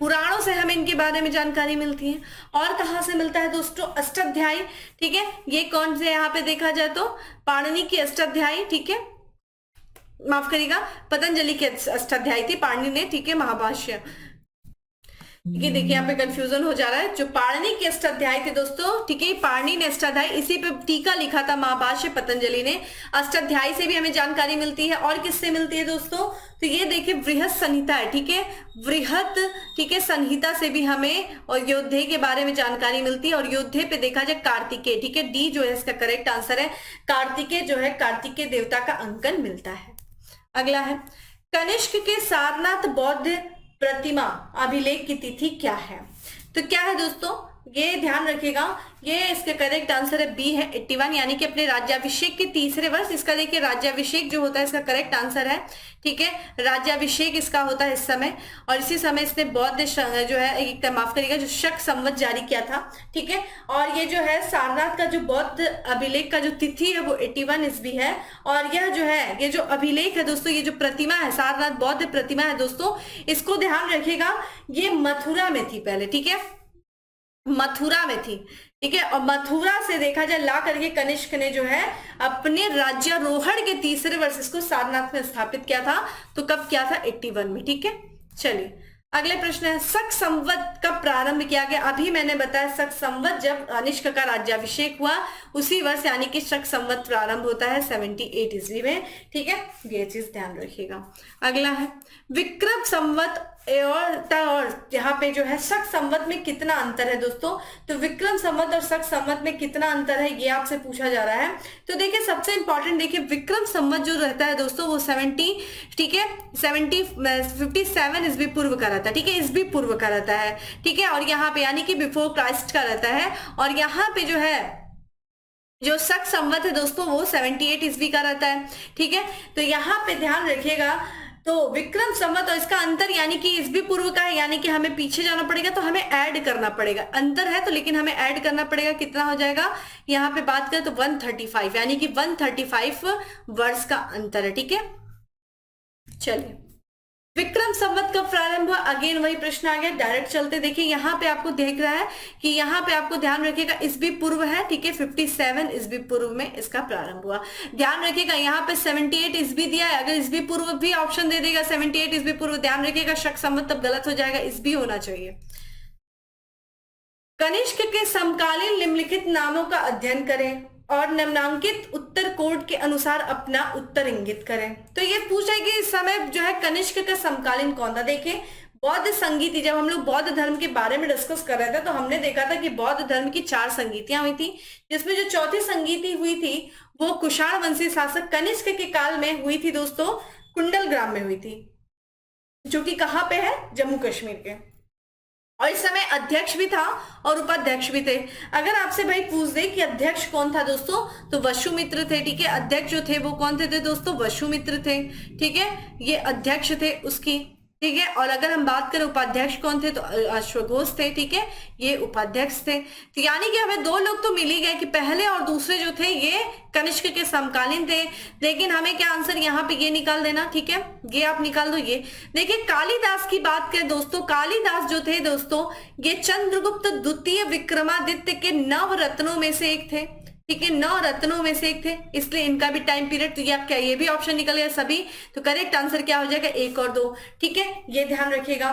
A: पुराणों से हमें इनके बारे में जानकारी मिलती है। और कहाँ से मिलता है दोस्तों, अष्टाध्यायी, ठीक है। ये कौन से यहाँ पे देखा जाए तो पाणिनि की अष्टाध्यायी, ठीक है, माफ करिएगा पतंजलि की अष्टाध्यायी थी, पाणिनि ने, ठीक है, महाभाष्य, ठीक है। देखिए यहाँ पे कंफ्यूजन हो जा रहा है, जो पाणिनि के अष्टाध्यायी थे दोस्तों, ठीक है, पाणिनि ने अष्टाध्यायी, इसी पे टीका लिखा था महाभाष्य पतंजलि ने। अष्टाध्यायी से भी हमें जानकारी मिलती है। और किससे मिलती है दोस्तों, तो ये देखिए बृहत संहिता है, ठीक है, बृहत, ठीक है, संहिता से भी हमें और योद्धे के बारे में जानकारी मिलती है। और योद्धे पे देखा जाए कार्तिकेय, ठीक है, डी जो है इसका करेक्ट आंसर है, कार्तिकेय जो है, कार्तिकेय देवता का अंकन मिलता है। अगला है कनिष्क के सारनाथ बौद्ध प्रतिमा अभिलेख की तिथि क्या है। तो क्या है दोस्तों, ये ध्यान रखिएगा, ये इसके करेक्ट आंसर है बी है 81, यानी कि अपने राज्याभिषेक के तीसरे वर्ष। इसका देखिए राज्याभिषेक जो होता है इसका करेक्ट आंसर है, ठीक है, राज्याभिषेक इसका होता है इस समय। और इसी समय इसने बौद्ध जो है, एक माफ करिएगा, जो शक संवत जारी किया था, ठीक है। और ये जो है सारनाथ का जो बौद्ध अभिलेख का जो तिथि है वो 81 ईस्वी है। और यह जो है, ये जो अभिलेख है दोस्तों, ये जो प्रतिमा है सारनाथ बौद्ध प्रतिमा है दोस्तों, इसको ध्यान रखिएगा, ये मथुरा में थी पहले, ठीक है, मथुरा में थी, ठीक है। और मथुरा से देखा जाए ला करके कनिष्क ने जो है अपने राज्यारोहण के तीसरे वर्ष इसको सारनाथ में स्थापित किया था। तो कब किया था, 81 में, ठीक है। चलिए अगले प्रश्न है, शक संवत कब प्रारंभ किया गया। अभी मैंने बताया शक संवत जब कनिष्क का राज्याभिषेक हुआ उसी वर्ष, यानी कि शक संवत प्रारंभ होता है 78 ईस्वी में, ठीक है, ये चीज ध्यान रखिएगा। अगला है विक्रम संवत और यहाँ पे जो है शक संवत में कितना अंतर है दोस्तों। तो विक्रम संवत और शक संवत में कितना अंतर है ये आपसे पूछा जा रहा है। तो देखिए सबसे इंपॉर्टेंट देखिए, विक्रम संवत जो रहता है दोस्तों वो 70, ठीक है, 57 ईस्वी पूर्व का रहता है, ठीक है, ईस्वी पूर्व का रहता है, ठीक है। और यहाँ पे यानी कि बिफोर क्राइस्ट का रहता है। और यहाँ पे जो है जो शक संवत है दोस्तों वो 78 ईस्वी का रहता है, ठीक है। तो यहाँ पे ध्यान रखिएगा, तो विक्रम संवत और इसका अंतर यानी कि ईस्वी पूर्व का है, यानी कि हमें पीछे जाना पड़ेगा, तो हमें ऐड करना पड़ेगा। अंतर है तो लेकिन हमें ऐड करना पड़ेगा, कितना हो जाएगा, यहाँ पे बात करें तो 135, यानी कि 135 वर्ष का अंतर है, ठीक है। चलिए विक्रम संवत का प्रारंभ हुआ, अगेन वही प्रश्न आ गया, डायरेक्ट चलते। देखिए यहाँ पे आपको देख रहा है कि यहाँ पे आपको ध्यान रखिएगा ईस्वी पूर्व है, ठीक है, 57 ईस्वी पूर्व में इसका प्रारंभ हुआ। ध्यान रखिएगा यहाँ पे 78 ईस्वी दिया है, अगर ईस्वी पूर्व भी ऑप्शन दे देगा 78 ईस्वी पूर्व, ध्यान रखिएगा शक संवत तब गलत हो जाएगा, ईस्वी होना चाहिए। कनिष्क के समकालीन निम्नलिखित नामों का अध्ययन करें और निम्नांकित उत्तर कोड के अनुसार अपना उत्तर इंगित करें। तो ये पूछा है कि इस समय जो है कनिष्क का समकालीन कौन था। देखिए बौद्ध संगीति, जब हम लोग बौद्ध धर्म के बारे में डिस्कस कर रहे थे तो हमने देखा था कि बौद्ध धर्म की 4 संगीतियां हुई थी, जिसमें जो चौथी संगीति हुई थी वो कुषाण वंशी शासक कनिष्क के काल में हुई थी दोस्तों, कुंडलग्राम में हुई थी, जो कि कहाँ पे है, जम्मू कश्मीर के। और इस समय अध्यक्ष भी था और उपाध्यक्ष भी थे। अगर आपसे भाई पूछ दे कि अध्यक्ष कौन था दोस्तों, तो वसुमित्र थे, ठीक है। अध्यक्ष जो थे वो कौन थे दोस्तों, वसुमित्र थे, ठीक है, ये अध्यक्ष थे उसकी, ठीक है। और अगर हम बात करें उपाध्यक्ष कौन थे तो अश्वघोष थे, ठीक है, ये उपाध्यक्ष थे। तो यानी कि हमें 2 लोग तो मिल ही गए कि पहले और दूसरे जो थे ये कनिष्क के समकालीन थे। लेकिन हमें क्या आंसर यहाँ पे ये निकाल देना, ठीक है, ये आप निकाल दो। ये देखिए कालिदास की बात करें दोस्तों, कालिदास जो थे दोस्तों ये चंद्रगुप्त द्वितीय विक्रमादित्य के 9 रत्नों में से एक थे, ठीक है, 9 रत्नों में से एक थे, इसलिए इनका भी टाइम पीरियड, तो क्या ये भी ऑप्शन निकल गया सभी। तो करेक्ट आंसर क्या हो जाएगा, 1 और 2, ठीक है, ये ध्यान रखिएगा।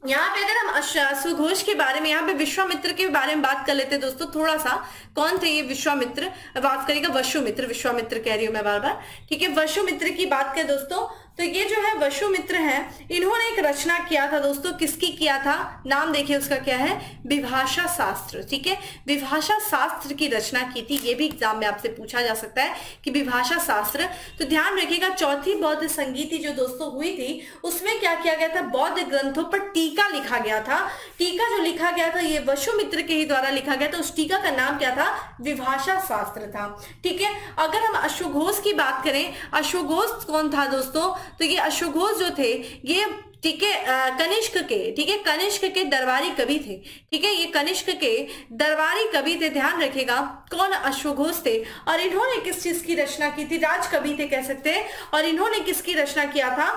A: यहाँ पे अगर हम अश्वघोष के बारे में, यहाँ पे विश्वामित्र के बारे में बात कर लेते हैं दोस्तों थोड़ा सा। कौन थे ये विश्वामित्र, बात करेगा वसुमित्र, विश्वामित्र कह रही हूँ मैं बार बार, ठीक है। वसुमित्र की बात करें दोस्तों तो ये जो है वसुमित्र हैं, इन्होंने एक रचना किया था दोस्तों, किसकी किया था, नाम देखिए उसका क्या है, विभाषा शास्त्र, ठीक है, विभाषा शास्त्र की रचना की थी। ये भी एग्जाम में आपसे पूछा जा सकता है कि विभाषा शास्त्र। तो ध्यान रखिएगा चौथी बौद्ध संगीति जो दोस्तों हुई थी उसमें क्या किया गया था, बौद्ध ग्रंथों पर टीका लिखा गया था। टीका जो लिखा गया था ये वसुमित्र के ही द्वारा लिखा गया था, उस टीका का नाम क्या था, विभाषा शास्त्र था, ठीक है। अगर हम अश्वघोष की बात करें, अश्वघोष कौन था दोस्तों, तो ये अश्वघोष जो थे ये ठीक है, कनिष्क के, ठीक है, कनिष्क के दरबारी कवि थे, ठीक है, ये कनिष्क के दरबारी कवि थे, ध्यान रखिएगा। कौन? अश्वघोष थे। और इन्होंने किस चीज की रचना की थी? राज कवि थे कह सकते हैं। और इन्होंने किसकी रचना किया था?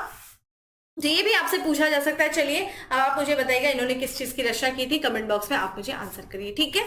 A: तो ये भी आपसे पूछा जा सकता है। चलिए अब आप मुझे बताइएगा इन्होंने किस चीज की रचना की थी, कमेंट बॉक्स में आप मुझे आंसर करिए, ठीक है।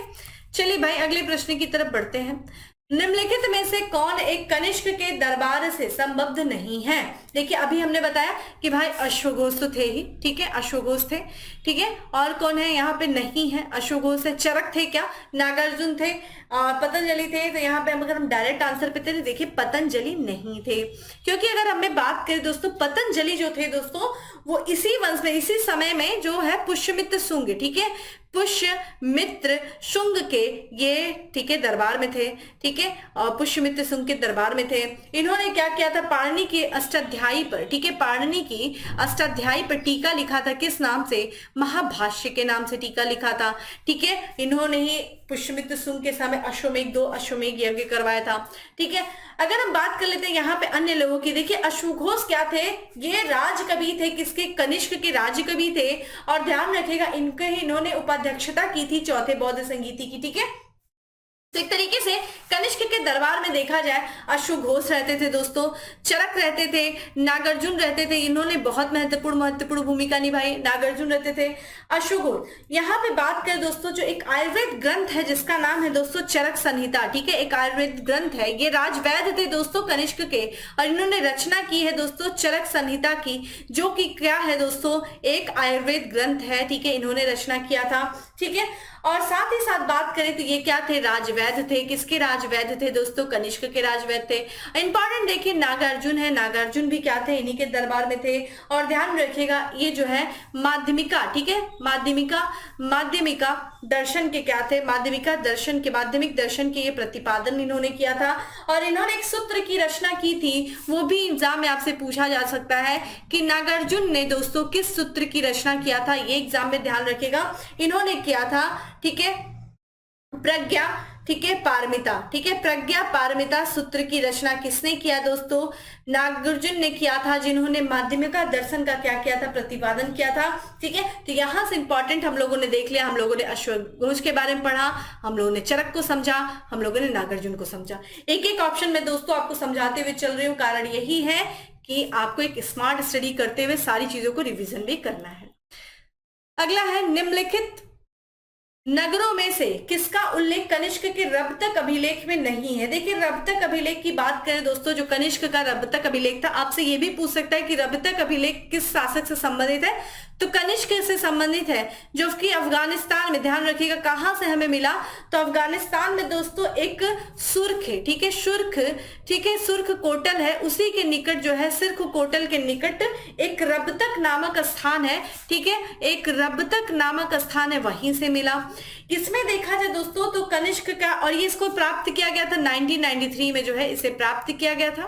A: चलिए भाई अगले प्रश्न की तरफ बढ़ते हैं। निम्नलिखित में से कौन एक कनिष्क के दरबार से संबद्ध नहीं है? देखिए अभी हमने बताया कि भाई अश्वघोष तो थे ही, ठीक है, अश्वघोष थे, ठीक है। और कौन है यहाँ पे? नहीं है अश्वघोष है। चरक थे क्या? नागार्जुन थे, पतंजलि थे। तो यहाँ पे अगर हम डायरेक्ट आंसर पे थे, देखिए पतंजलि नहीं थे, क्योंकि अगर हमें बात करें दोस्तों, पतंजलि जो थे दोस्तों वो इसी वंश में, इसी समय में जो है पुष्यमित्र शुंग, ठीक है, पुष्यमित्र शुंग के ये, ठीक है, दरबार में थे, ठीक है, और पुष्यमित्र शुंग के दरबार में थे। इन्होंने क्या किया था? पाणिनि की अष्टाध्यायी पर, ठीक है, पाणिनि की अष्टाध्यायी पर टीका लिखा था। किस नाम से? महाभाष्य के नाम से टीका लिखा था, ठीक है। इन्होंने ही पुष्यमित्र शुंग के समय अश्वमेघ 2 अश्वमेघ यज्ञ करवाया था, ठीक है। अगर हम बात कर लेते हैं यहाँ पे अन्य लोगों की, देखिए अश्वघोष क्या थे? ये राजकवि थे, किसके? कनिष्क के राजकवि थे। और ध्यान रखिएगा इनके ही इन्होंने उपाध्यक्षता की थी चौथे बौद्ध संगीति की, ठीक है। तो एक तरीके से कनिष्क के दरबार में देखा जाए अश्वघोष रहते थे दोस्तों, चरक रहते थे, नागार्जुन रहते थे, इन्होंने बहुत महत्वपूर्ण भूमिका निभाई। नागार्जुन रहते थे, अश्वघोष। यहाँ पे बात करें दोस्तों, जो एक आयुर्वेद ग्रंथ है जिसका नाम है दोस्तों चरक संहिता, ठीक है, एक आयुर्वेद ग्रंथ है। ये राजवैद्य थे दोस्तों कनिष्क के, और इन्होंने रचना की है दोस्तों चरक संहिता की, जो कि क्या है दोस्तों? एक आयुर्वेद ग्रंथ है, ठीक है, इन्होंने रचना किया था, ठीक है। और साथ ही साथ बात करें तो ये क्या थे? राजवैद्य थे। किसके राजवैद्य थे दोस्तों? कनिष्क के राजवैद्य थे। इंपॉर्टेंट देखिए नागार्जुन है, नागार्जुन भी क्या थे? इन्हीं के दरबार में थे। और ध्यान रखिएगा ये जो है माध्यमिका, ठीक है, माध्यमिका दर्शन के क्या थे? माध्यमिका दर्शन के, माध्यमिक दर्शन के ये प्रतिपादन इन्होंने किया था। और इन्होंने एक सूत्र की रचना की थी, वो भी एग्जाम में आपसे पूछा जा सकता है कि नागार्जुन ने दोस्तों किस सूत्र की रचना किया था, ये एग्जाम में ध्यान रखिएगा। इन्होंने किया था, ठीक है, प्रज्ञा, ठीक है, पारमिता, ठीक है, प्रज्ञा पारमिता सूत्र की रचना किसने किया दोस्तों? नागार्जुन ने किया था, जिन्होंने माध्यमिका दर्शन का क्या किया था? प्रतिपादन किया था, ठीक है। तो यहां से इंपॉर्टेंट हम लोगों ने देख लिया, हम लोगों ने अश्वघोष के बारे में पढ़ा, हम लोगों ने चरक को समझा, हम लोगों ने नागार्जुन को समझा। एक एक ऑप्शन में दोस्तों आपको समझाते हुए चल रही हूँ, कारण यही है कि आपको एक स्मार्ट स्टडी करते हुए सारी चीजों को रिविजन भी करना है। अगला है निम्नलिखित नगरों में से किसका उल्लेख कनिष्क के रबतक अभिलेख में नहीं है? देखिए रबतक अभिलेख की बात करें दोस्तों, जो कनिष्क का रबतक अभिलेख था, आपसे ये भी पूछ सकता है कि रबतक अभिलेख किस शासक से संबंधित है? तो कनिष्क से संबंधित है, जो कि अफगानिस्तान में, ध्यान रखिएगा कहां से हमें मिला? तो अफगानिस्तान में दोस्तों एक सुर्ख है, ठीक है, सुर्ख, ठीक है, सुर्ख कोटल है, उसी के निकट जो है, सिर्ख कोटल के निकट एक रबतक नामक स्थान है, ठीक है, एक रबतक नामक स्थान है, वहीं से मिला। इसमें देखा जाए दोस्तों तो कनिष्क का, और ये इसको प्राप्त किया गया था 1993 में जो है इसे प्राप्त किया गया था।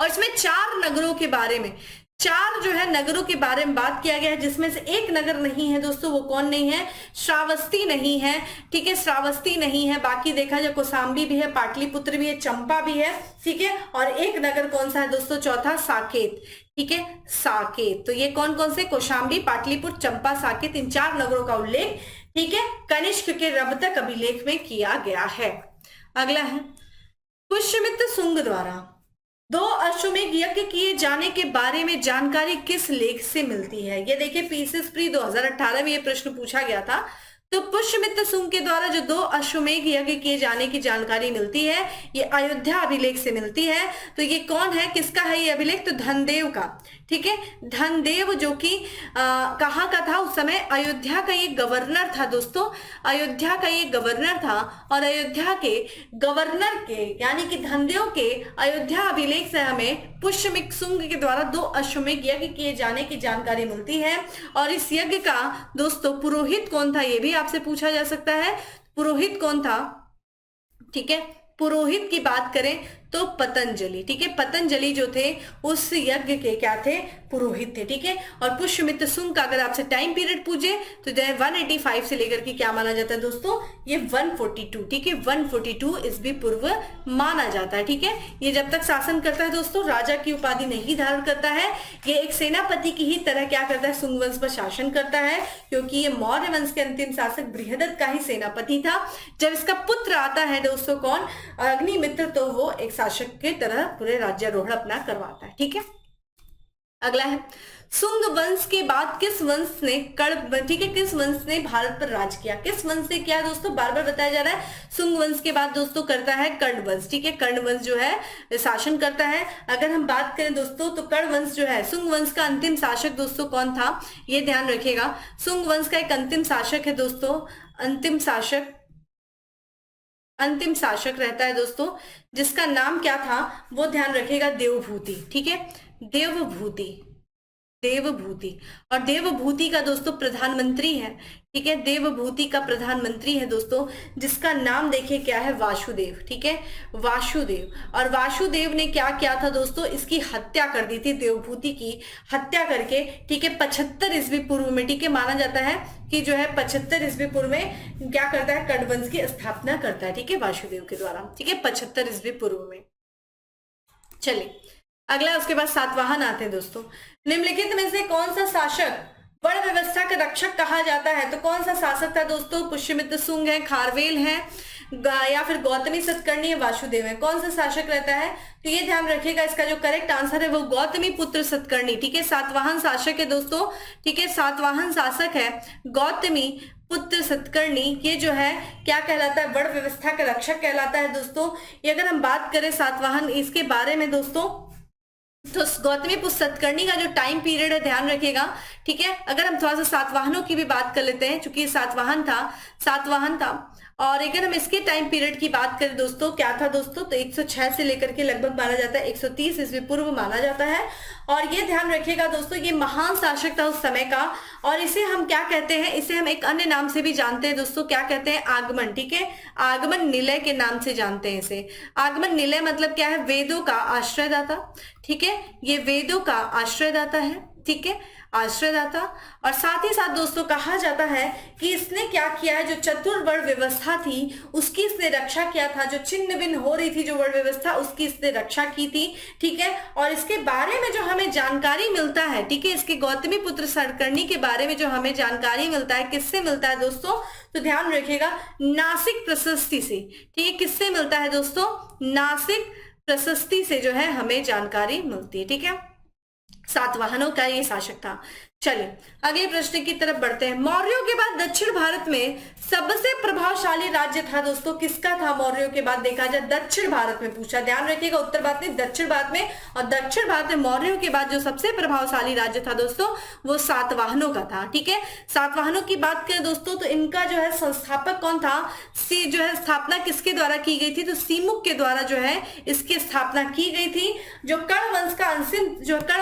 A: और इसमें 4 नगरों के बारे में, 4 जो है नगरों के बारे में बात किया गया है, जिसमें से एक नगर नहीं है दोस्तों, वो कौन नहीं है? श्रावस्ती नहीं है, ठीक है, श्रावस्ती नहीं है। बाकी देखा जाए कौशाम्बी भी है, पाटलिपुत्र भी है, चंपा भी है, ठीक है। और एक नगर कौन सा है दोस्तों? चौथा साकेत, ठीक है, साकेत। तो ये कौन कौन से? कौशाम्बी, पाटलिपुत्र, चंपा, साकेत, इन 4 नगरों का उल्लेख, ठीक है, कनिष्क के रबतक अभिलेख में किया गया है। अगला है पुष्यमित्र शुंग द्वारा 2 अश्वमेध यज्ञ किए जाने के बारे में जानकारी किस लेख से मिलती है? ये देखिए पीसीएस प्री 2018 में ये प्रश्न पूछा गया था। तो पुष्यमित्र शुंग के द्वारा जो 2 अश्वमेध यज्ञ किए जाने की जानकारी मिलती है, ये अयोध्या अभिलेख से मिलती है। तो ये कौन है, किसका है ये अभिलेख? तो धनदेव का, ठीक है, धनदेव, जो कि कहाँ का था उस समय? अयोध्या का ये गवर्नर था दोस्तों, अयोध्या का ये गवर्नर था। और अयोध्या के गवर्नर के यानी कि धनदेव के अयोध्या अभिलेख से हमें पुष्यमित्र शुंग के द्वारा 2 अश्वमेध यज्ञ किए जाने की जानकारी मिलती है। और इस यज्ञ का दोस्तों पुरोहित कौन था, ये भी आपसे पूछा जा सकता है। पुरोहित कौन था, ठीक है, पुरोहित की बात करें तो पतंजलि, ठीक है। पतंजलि जो थे उस यज्ञ के क्या थे, पुरोहित थे, ठीक है। और पुष्यमित्र शुंग का अगर आपसे टाइम पीरियड पूछे तो 185 से लेकर के क्या माना जाता है दोस्तों, ये 142, ठीक है, 142 ईस्वी पूर्व माना जाता है, ठीक है। ये जब तक शासन करता है दोस्तों राजा की उपाधि नहीं धारण करता है, ये एक सेनापति की ही तरह क्या करता है, शुंग वंश पर शासन करता है, क्योंकि ये मौर्य वंश के अंतिम शासक बृहदत्त का ही सेनापति था। जब इसका पुत्र आता है दोस्तों कौन, अग्निमित्र, तो वो एक शासक की तरह पूरे राज्यारोहण अपना करवाता है, ठीक है। अगला है शुंग वंश के बाद किस वंश ने ठीक है, किस वंश ने भारत पर राज किया, किस वंश ने किया दोस्तों, बार बार बताया जा रहा है। शुंग वंश के बाद दोस्तों करता है कर्ण वंश, ठीक है। कर्ण वंश जो है शासन करता है। अगर हम बात करें दोस्तों तो कर्ण वंश जो है, शुंग वंश का अंतिम शासक दोस्तों कौन था, ये ध्यान रखिएगा। शुंग वंश का एक अंतिम शासक है दोस्तों, अंतिम शासक रहता है दोस्तों, जिसका नाम क्या था वो ध्यान रखिएगा, देवभूति, ठीक है, देवभूति। और देवभूति का दोस्तों प्रधानमंत्री है, ठीक है, देवभूति का प्रधानमंत्री है दोस्तों, जिसका नाम देखिए क्या है, वासुदेव, ठीक है, वासुदेव। और वासुदेव ने क्या किया था दोस्तों, इसकी हत्या कर दी थी, देवभूति की हत्या करके, ठीक है, 75 ईस्वी पूर्व में, ठीक है, माना जाता है कि जो है 75 ईस्वी पूर्व में क्या करता है, कर्ण वंश की स्थापना करता है, ठीक है, वासुदेव के द्वारा, ठीक है, 75 ईस्वी पूर्व में। चलिए अगला, उसके बाद सातवाहन आते हैं दोस्तों। निम्नलिखित में से कौन सा शासक वर्ण व्यवस्था का रक्षक कहा जाता है, तो कौन सा शासक था दोस्तों, पुष्यमित्र शुंग है, खारवेल है, या फिर गौतमी सतकर्णी है, वासुदेव है, कौन सा शासक रहता है, तो ये ध्यान रखिएगा, इसका जो करेक्ट आंसर है वो गौतमी पुत्र सतकर्णी, ठीक है, सातवाहन शासक है दोस्तों, ठीक है, सातवाहन शासक है गौतमी पुत्र सतकर्णी। ये जो है क्या कहलाता है, वर्ण व्यवस्था का रक्षक कहलाता है दोस्तों। ये अगर हम बात करें सातवाहन इसके बारे में दोस्तों, तो गौतमी पुत्र सतकर्णी का जो टाइम पीरियड है ध्यान रखिएगा, ठीक है। अगर हम थोड़ा सा सातवाहनों की भी बात कर लेते हैं, चूंकि सातवाहन था, और अगर हम इसके टाइम पीरियड की बात करें दोस्तों, क्या था दोस्तों, तो 106 से लेकर के लगभग माना जाता है 130 ईस्वी पूर्व माना जाता है। और ये ध्यान रखिएगा दोस्तों, ये महान शासक था उस समय का, और इसे हम क्या कहते हैं, इसे हम एक अन्य नाम से भी जानते हैं दोस्तों, क्या कहते हैं, आगमन, ठीक है, आगमन निलय के नाम से जानते हैं इसे। आगमन निलय मतलब क्या है, वेदों का आश्रयदाता, ठीक है, ये वेदों का आश्रयदाता है, ठीक है, आश्रयदाता। और साथ ही साथ दोस्तों कहा जाता है कि इसने क्या किया है, जो चतुर्वर्ण व्यवस्था थी उसकी इसने रक्षा किया था, जो छिन्न भिन्न हो रही थी जो वर्ण व्यवस्था उसकी इसने रक्षा की थी, ठीक है। और इसके बारे में जो हमें जानकारी मिलता है, ठीक है, इसके गौतमी पुत्र सतकर्णी के बारे में जो हमें जानकारी मिलता है, किससे मिलता है दोस्तों, तो ध्यान रखिएगा, नासिक प्रशस्ति से, ठीक है, किससे मिलता है दोस्तों, नासिक प्रशस्ति से जो है हमें जानकारी मिलती है, ठीक है। सातवाहनों का ये शासक था। चलिए अगले प्रश्न की तरफ बढ़ते हैं। मौर्यों के बाद दक्षिण भारत में सबसे प्रभावशाली राज्य था दोस्तों, किसका था, मौर्यों के बाद देखा जाए दक्षिण भारत में पूछा, ध्यान रखिएगा, उत्तर भारत में, दक्षिण भारत में। और दक्षिण भारत में मौर्यों के बाद जो सबसे प्रभावशाली राज्य था दोस्तों वो सातवाहनों का था, ठीक है। सातवाहनों की बात करें दोस्तों तो इनका जो है संस्थापक कौन था, जो है स्थापना किसके द्वारा की गई थी, तो सीमुक के द्वारा जो है इसकी स्थापना की गई थी। जो कर्ण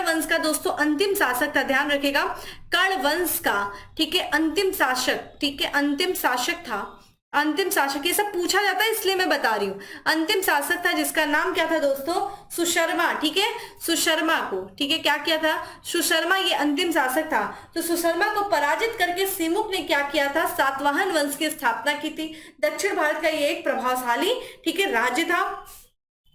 A: वंश का दोस्तों अंतिम शासक था, ध्यान रखिएगा, कर्ण वंश का, ठीक है, अंतिम शासक, ठीक है, अंतिम शासक था, अंतिम शासक, ये सब पूछा जाता है इसलिए मैं बता रही हूं। अंतिम शासक था जिसका नाम क्या था दोस्तों, सुशर्मा, ठीक है, सुशर्मा को, ठीक है, क्या किया था, सुशर्मा, ये अंतिम शासक था। तो सुशर्मा को पराजित करके सीमुक ने क्या किया था, सातवाहन वंश की स्थापना की थी। दक्षिण भारत का ये एक प्रभावशाली, ठीक है, राज्य था।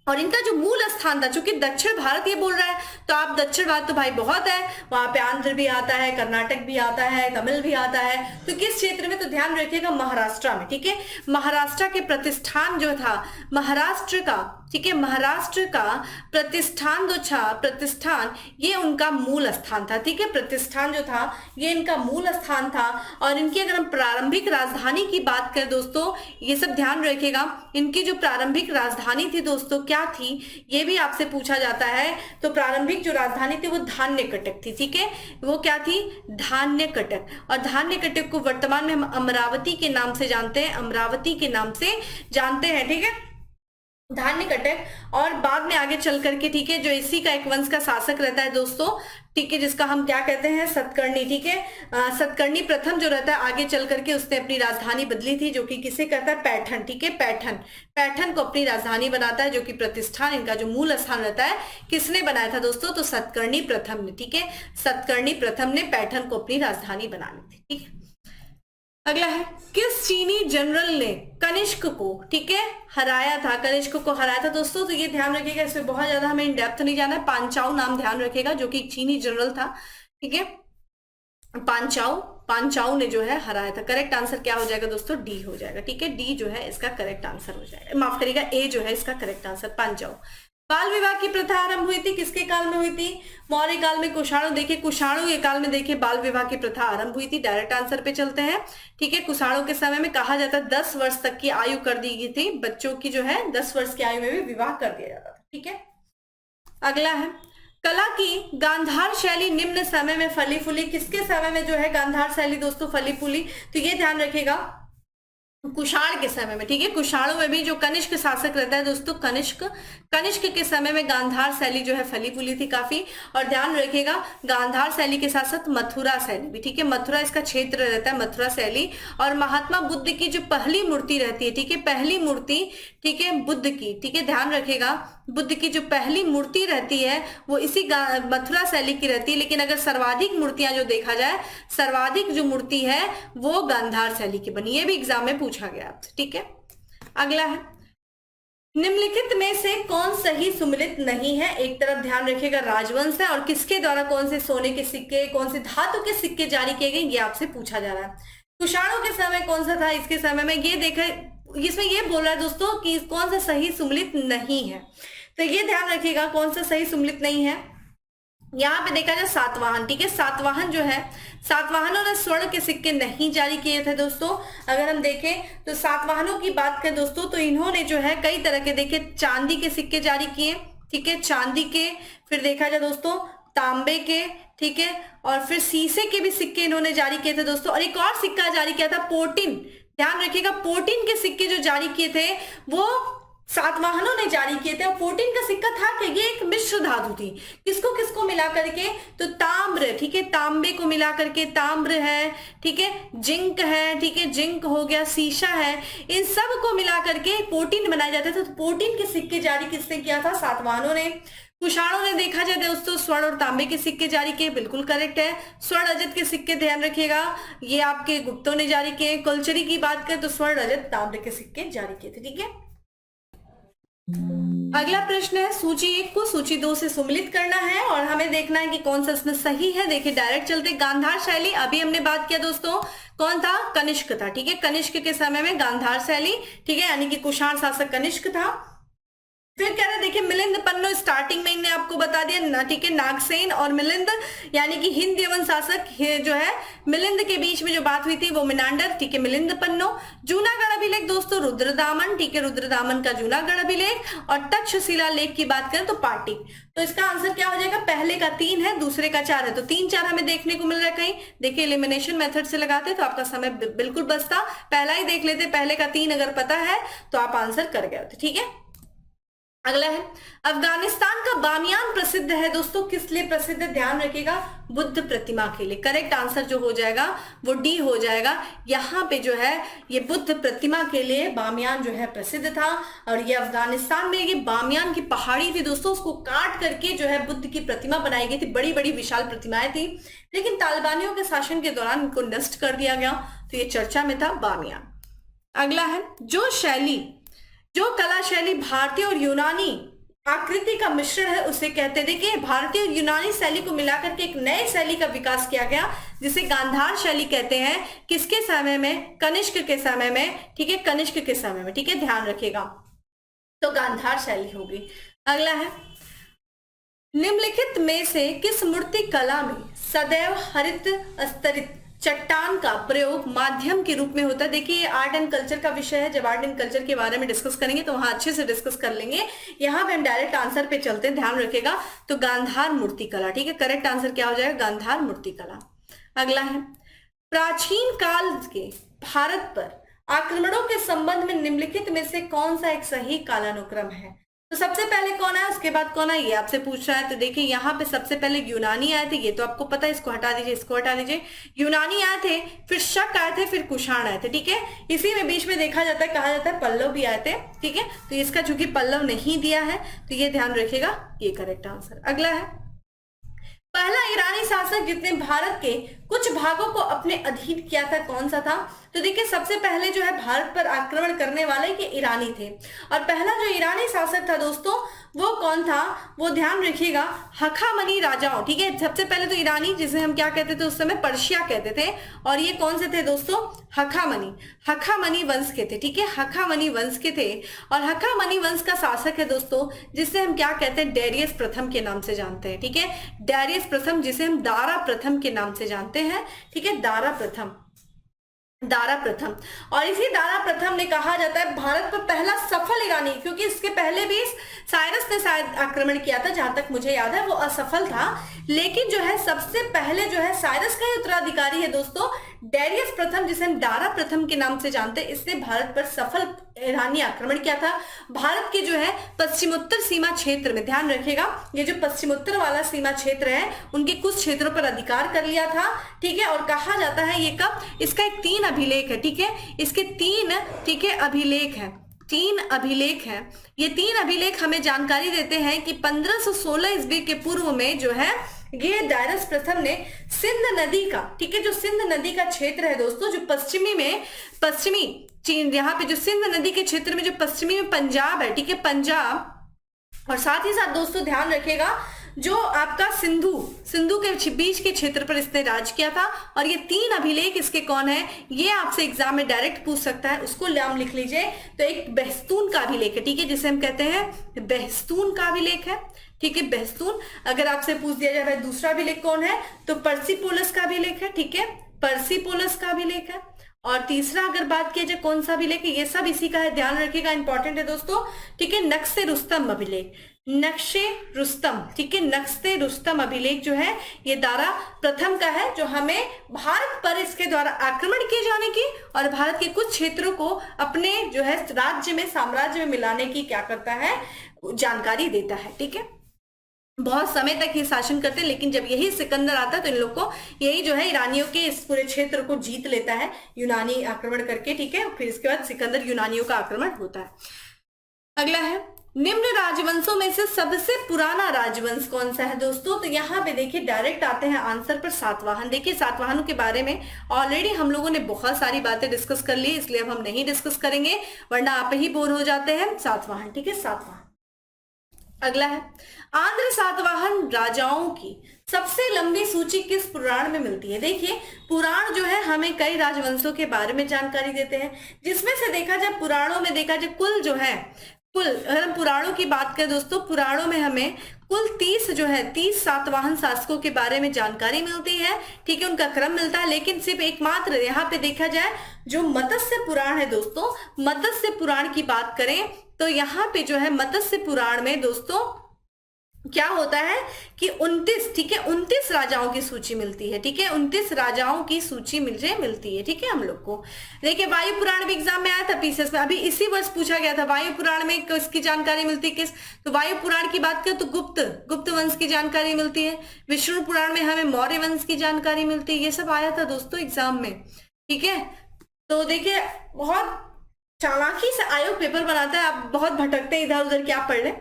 A: और इनका जो मूल स्थान था, चूंकि दक्षिण भारत ये बोल रहा है तो आप दक्षिण भारत तो भाई बहुत है, वहां पे आंध्र भी आता है, कर्नाटक भी आता है, तमिल भी आता है, तो किस क्षेत्र में, तो ध्यान रखिएगा महाराष्ट्र में, ठीक है। महाराष्ट्र के प्रतिष्ठान जो था, महाराष्ट्र का, ठीक है, महाराष्ट्र का प्रतिष्ठान जो था, प्रतिष्ठान ये उनका मूल स्थान था, ठीक है, प्रतिष्ठान जो था ये इनका मूल स्थान था। और इनकी अगर हम प्रारंभिक राजधानी की बात करें दोस्तों, ये सब ध्यान रखिएगा, इनकी जो प्रारंभिक राजधानी थी दोस्तों क्या थी, ये भी आपसे पूछा जाता है। तो प्रारंभिक जो राजधानी थी वो धान्यकटक थी, ठीक है, वो क्या थी, धान्यकटक। और धान्यकटक को वर्तमान में हम अमरावती के नाम से जानते हैं, अमरावती के नाम से जानते हैं, ठीक है। धान्य कटक, और बाद में आगे चल करके, ठीक है, जो इसी का एक वंश का शासक रहता है दोस्तों, ठीक है, जिसका हम क्या कहते हैं, सतकर्णी, ठीक है, सतकर्णी प्रथम जो रहता है, आगे चल करके उसने अपनी राजधानी बदली थी, जो कि किसे कहता है, पैठन, ठीक है, पैठन, पैठन को अपनी राजधानी बनाता है, जो कि प्रतिष्ठान, इनका जो मूल स्थान रहता है, किसने बनाया था दोस्तों, तो सतकर्णी प्रथम ने, ठीक है, सतकर्णी प्रथम ने पैठन को अपनी राजधानी बना ली थी, ठीक है। अगला है, किस चीनी जनरल ने कनिष्क को, ठीक है, हराया था, कनिष्क को हराया था दोस्तों, तो ये ध्यान रखिएगा, इसमें बहुत ज्यादा हमें इन डेप्थ नहीं जाना है। पांचाऊ नाम ध्यान रखिएगा, जो कि एक चीनी जनरल था, ठीक है, पांचाऊ, पांचाऊ ने जो है हराया था। करेक्ट आंसर क्या हो जाएगा दोस्तों, डी हो जाएगा, ठीक है, डी जो है इसका करेक्ट आंसर हो जाएगा, माफ करिएगा, ए जो है इसका करेक्ट आंसर, पांचाऊ। बाल विवाह की प्रथा आरंभ हुई थी, किसके काल में हुई थी, मौर्य काल में, कुषाणु, देखिए कुषाणु के काल में देखिए बाल विवाह की प्रथा आरंभ हुई थी। डायरेक्ट आंसर पे चलते हैं, ठीक है, कुषाणु के समय में कहा जाता है 10 वर्ष तक की आयु कर दी गई थी, बच्चों की जो है 10 वर्ष की आयु में भी विवाह कर दिया जाता था, ठीक है। अगला है, कला की गांधार शैली निम्न समय में फली फूली, किसके समय में जो है गांधार शैली दोस्तों फली फूली, तो ये ध्यान रखिएगा, कुषाण के समय में, ठीक है, कुषाणों में भी जो कनिष्क शासक रहता है दोस्तों, कनिष्क के समय में गांधार शैली जो है फली फूली थी काफी। और ध्यान रखिएगा, गांधार शैली के साथ साथ मथुरा शैली भी, ठीक है, मथुरा इसका क्षेत्र रहता है, मथुरा शैली। और महात्मा बुद्ध की जो पहली मूर्ति रहती है, ठीक है, पहली मूर्ति, ठीक है, बुद्ध की, ठीक है, ध्यान रखिएगा, बुद्ध की जो पहली मूर्ति रहती है वो इसी मथुरा शैली की रहती है, लेकिन अगर सर्वाधिक मूर्तियां जो देखा जाए, सर्वाधिक जो मूर्ति है वो गांधार शैली की बनी, ये भी एग्जाम में पूछा गया आपसे, ठीक है। अगला है, निम्नलिखित में से कौन सही सुमिलित नहीं है, एक तरफ ध्यान रखिएगा राजवंश है, और किसके द्वारा कौन से सोने के सिक्के, कौन से धातु के सिक्के जारी किए गए, ये आपसे पूछा जा रहा है। कुषाणों के समय कौन सा था, इसके समय में ये देखा, इसमें ये बोल रहा है दोस्तों कि कौन सा सही सुमिलित नहीं है, तो ये ध्यान रखिएगा कौन सा सही सुमिलित नहीं है। यहाँ पे देखा जाए सातवाहन, ठीक है, सातवाहन जो है, सातवाहनों ने स्वर्ण के सिक्के नहीं जारी किए थे दोस्तों। अगर हम देखें तो सातवाहनों की बात करें दोस्तों, तो इन्होंने जो है कई तरह के, देखिए, चांदी के सिक्के जारी किए, ठीक है, चांदी के, फिर देखा जाए दोस्तों तांबे के, ठीक है, और फिर शीशे के भी सिक्के इन्होंने जारी किए थे दोस्तों। और एक और सिक्का जारी किया था पोर्टिन, ध्यान रखिएगा, पोर्टिन के सिक्के जो जारी किए थे वो सातवाहनों ने जारी किए थे। और पोर्टिन का सिक्का था कि ये एक मिश्र धातु थी, किसको किसको मिला करके, तो ताम्र, ठीक है, तांबे को मिला करके ताम्र है, ठीक है, जिंक है, ठीक है, जिंक हो गया, शीशा है, इन सब को मिला करके पोर्टिन बनाया जाता था। तो पोर्टिन के सिक्के जारी किसने किया था, सातवाहनों ने। कुषाणों ने देखा जाए दोस्तों स्वर्ण और तांबे के सिक्के जारी किए, बिल्कुल करेक्ट है। स्वर्ण रजत के सिक्के ध्यान रखिएगा ये आपके गुप्तों ने जारी किए। कल्चरी की बात करें तो स्वर्ण रजत तांबे के सिक्के जारी किए थे, ठीक है। अगला प्रश्न है, सूची 1 को सूची 2 से सुमिलित करना है और हमें देखना है कि कौन सा इसमें सही है। देखिए डायरेक्ट चलते, गांधार शैली अभी हमने बात किया दोस्तों, कौन था, कनिष्क था, ठीक है, कनिष्क के समय में गांधार शैली, ठीक है, यानी कि कुषाण शासक कनिष्क था। फिर कह रहे देखिए मिलिंद पन्नो, स्टार्टिंग में इन्हें आपको बता दिया, ठीक है, नागसेन और मिलिंद यानी कि हिंद यवन शासक जो है मिलिंद के बीच में जो बात हुई थी वो मिनांडर, ठीक है, मिलिंद पन्नो। जूनागढ़ अभिलेख दोस्तों रुद्रदामन, ठीक है, रुद्रदामन का जूनागढ़ अभिलेख। और तक्षशिला लेख की बात करें तो पाटिक। तो इसका आंसर क्या हो जाएगा, पहले का 3 है, दूसरे का 4 है, तो 3 4 हमें देखने को मिल रहा है कहीं। देखिए एलिमिनेशन मेथड से लगाते तो आपका समय बिल्कुल बचता, पहला ही देख लेते, पहले का 3 अगर पता है तो आप आंसर कर गए होते, ठीक है। अगला है, अफगानिस्तान का बामियान प्रसिद्ध है दोस्तों, किस लिए प्रसिद्ध है, ध्यान रखिएगा, बुद्ध प्रतिमा के लिए। करेक्ट आंसर जो हो जाएगा वो डी हो जाएगा। यहाँ पे जो है ये बुद्ध प्रतिमा के लिए बामियान जो है प्रसिद्ध था। और ये अफगानिस्तान में ये बामियान की पहाड़ी थी दोस्तों, उसको काट करके जो है बुद्ध की प्रतिमा बनाई गई थी, बड़ी बड़ी विशाल प्रतिमाएं थी, लेकिन तालिबानियों के शासन के दौरान इनको नष्ट कर दिया गया, तो ये चर्चा में था बामियान। अगला है, जो कला शैली भारतीय और यूनानी आकृति का मिश्रण है उसे कहते, देखिए भारतीय और यूनानी शैली को मिलाकर के एक नए शैली का विकास किया गया जिसे गांधार शैली कहते हैं। किसके समय में, कनिष्क के समय में, ठीक है, कनिष्क के समय में, ठीक है, ध्यान रखिएगा, तो गांधार शैली होगी। अगला है, निम्नलिखित में से किस मूर्ति कला में सदैव हरित स्तरित चट्टान का प्रयोग माध्यम के रूप में होता है। देखिए आर्ट एंड कल्चर का विषय है, जब आर्ट एंड कल्चर के बारे में डिस्कस करेंगे तो वहां अच्छे से डिस्कस कर लेंगे। यहाँ पे हम डायरेक्ट आंसर पे चलते हैं, ध्यान रखिएगा, तो गांधार मूर्ति कला, ठीक है, करेक्ट आंसर क्या हो जाएगा, गांधार मूर्ति कला। अगला है, प्राचीन काल के भारत पर आक्रमणों के संबंध में निम्नलिखित में से कौन सा एक सही कालानुक्रम है? तो सबसे पहले कौन है, उसके बाद कौन है, ये आपसे पूछ रहा है। तो देखिए यहाँ पे सबसे पहले यूनानी आए थे, ये तो आपको पता है, इसको हटा दीजिए, इसको हटा दीजिए। यूनानी आए थे, फिर शक आए थे, फिर कुषाण आए थे, ठीक है। इसी में बीच में देखा जाता है, कहा जाता है पल्लव भी आए थे, ठीक है। तो इसका चूंकि पल्लव नहीं दिया है तो ये ध्यान रखिएगा, ये करेक्ट आंसर। अगला है, पहला ईरानी शासक जिसने भारत के कुछ भागों को अपने अधीन किया था कौन सा था? तो देखिए सबसे पहले जो है भारत पर आक्रमण करने वाले ये ईरानी थे, और पहला जो ईरानी शासक था दोस्तों वो कौन था, वो ध्यान रखिएगा, हखामनी राजाओं, ठीक है। सबसे पहले तो ईरानी, जिसे हम क्या कहते थे उस समय, पर्शिया कहते थे, और ये कौन से थे दोस्तों, हखामनी वंश के थे, ठीक है, हखामनी वंश के थे। और हखामनी वंश का शासक है दोस्तों जिसे हम क्या कहते हैं, डेरियस प्रथम के नाम से जानते हैं, ठीक है, डेरियस प्रथम, जिसे हम दारा प्रथम के नाम से जानते हैं, ठीक है, दारा प्रथम। और इसी दारा प्रथम ने, कहा जाता है, भारत पर पहला सफल ईरानी, क्योंकि इसके पहले भी साइरस ने शायद आक्रमण किया था, जहां तक मुझे याद है वो असफल था, लेकिन जो है सबसे पहले जो है साइरस का ही उत्तराधिकारी है दोस्तों डेरियस प्रथम, जिसे हम दारा प्रथम के नाम से जानते हैं। इसने भारत पर सफल ईरानी आक्रमण किया था। भारत के जो है पश्चिमोत्तर सीमा क्षेत्र में, ध्यान रखिएगा, ये जो पश्चिमोत्तर वाला सीमा क्षेत्र है उनके कुछ क्षेत्रों पर अधिकार कर लिया था, ठीक है। और कहा जाता है ये कब, इसका एक 3 अभिलेख है, ठीक है, इसके 3, ठीक है, अभिलेख है, 3 अभिलेख है। ये 3 अभिलेख हमें जानकारी देते हैं कि 1516 ईस्वी के पूर्व में जो है ये डायरस प्रथम ने सिंध नदी का, ठीक है, जो सिंध नदी का क्षेत्र है दोस्तों, जो पश्चिमी चीन, यहाँ पे जो सिंध नदी के क्षेत्र में जो पश्चिमी में पंजाब है, ठीक है, पंजाब, और साथ ही साथ दोस्तों ध्यान रखिएगा जो आपका सिंधु के बीच के क्षेत्र पर इसने राज किया था। और ये 3 अभिलेख इसके कौन है, ये आपसे एग्जाम में डायरेक्ट पूछ सकता है, उसको नाम लिख लीजिए। तो एक बेहस्तून का अभिलेख है, ठीक है, जिसे हम कहते हैं बेहस्तून का अभिलेख है, ठीक है, बेहस्तून। अगर आपसे पूछ दिया जाए भाई दूसरा अभिलेख कौन है, तो पर्सिपोलस का अभिलेख है, ठीक है, पर्सिपोलस का अभिलेख है। और तीसरा अगर बात किया जाए कौन सा अभिलेख है, ये सब इसी का है, ध्यान रखिएगा, इंपॉर्टेंट है दोस्तों, ठीक है, नक्शे रुस्तम अभिलेख, नक्शे रुस्तम, ठीक है, नक्शे रुस्तम अभिलेख जो है ये दारा प्रथम का है, जो हमें भारत पर इसके द्वारा आक्रमण किए जाने की और भारत के कुछ क्षेत्रों को अपने जो है राज्य में, साम्राज्य में मिलाने की क्या करता है, जानकारी देता है, ठीक है। बहुत समय तक ये शासन करते हैं, लेकिन जब यही सिकंदर आता है तो इन लोग को, यही जो है ईरानियों के इस पूरे क्षेत्र को जीत लेता है यूनानी आक्रमण करके, ठीक है। फिर इसके बाद सिकंदर यूनानियों का आक्रमण होता है। अगला है, निम्न राजवंशों में से सबसे पुराना राजवंश कौन सा है दोस्तों? तो यहाँ पे देखिए डायरेक्ट आते हैं आंसर पर, सातवाहन। देखिए सातवाहनों के बारे में ऑलरेडी हम लोगों ने बहुत सारी बातें डिस्कस कर ली, इसलिए अब हम नहीं डिस्कस करेंगे, वरना आप ही बोर हो जाते हैं। सातवाहन, ठीक है, सातवाहन। अगला है, आंध्र सातवाहन राजाओं की सबसे लंबी सूची किस पुराण में मिलती है? देखिए पुराण जो है हमें कई राजवंशों के बारे में जानकारी देते हैं, जिसमें से देखा जाए पुराणों में, देखा जाए कुल जो है, कुल अगर हम पुराणों की बात करें दोस्तों, पुराणों में हमें कुल 30 जो है 30 सातवाहन शासकों के बारे में जानकारी मिलती है, ठीक है, उनका क्रम मिलता है। लेकिन सिर्फ एकमात्र यहाँ पे देखा जाए जो मत्स्य पुराण है दोस्तों, मत्स्य पुराण की बात करें तो यहाँ पे जो है मत्स्य पुराण में दोस्तों क्या होता है कि 29, ठीक है, 29 राजाओं की सूची मिलती है, ठीक है, 29 राजाओं की सूची मिलती है, ठीक है, हम लोग को। देखिए वायु पुराण भी एग्जाम में आया था पीसीएस में, अभी इसी वर्ष पूछा गया था वायु पुराण में किसकी जानकारी मिलती है, किस, तो वायु पुराण की बात करें तो गुप्त वंश की जानकारी मिलती है। विष्णु पुराण में हमें मौर्य वंश की जानकारी मिलती है। ये सब आया था दोस्तों एग्जाम में, ठीक है। तो देखिए बहुत चालाकी से आयोग पेपर बनाता है, आप बहुत भटकते हैं इधर उधर, क्या पढ़ लें।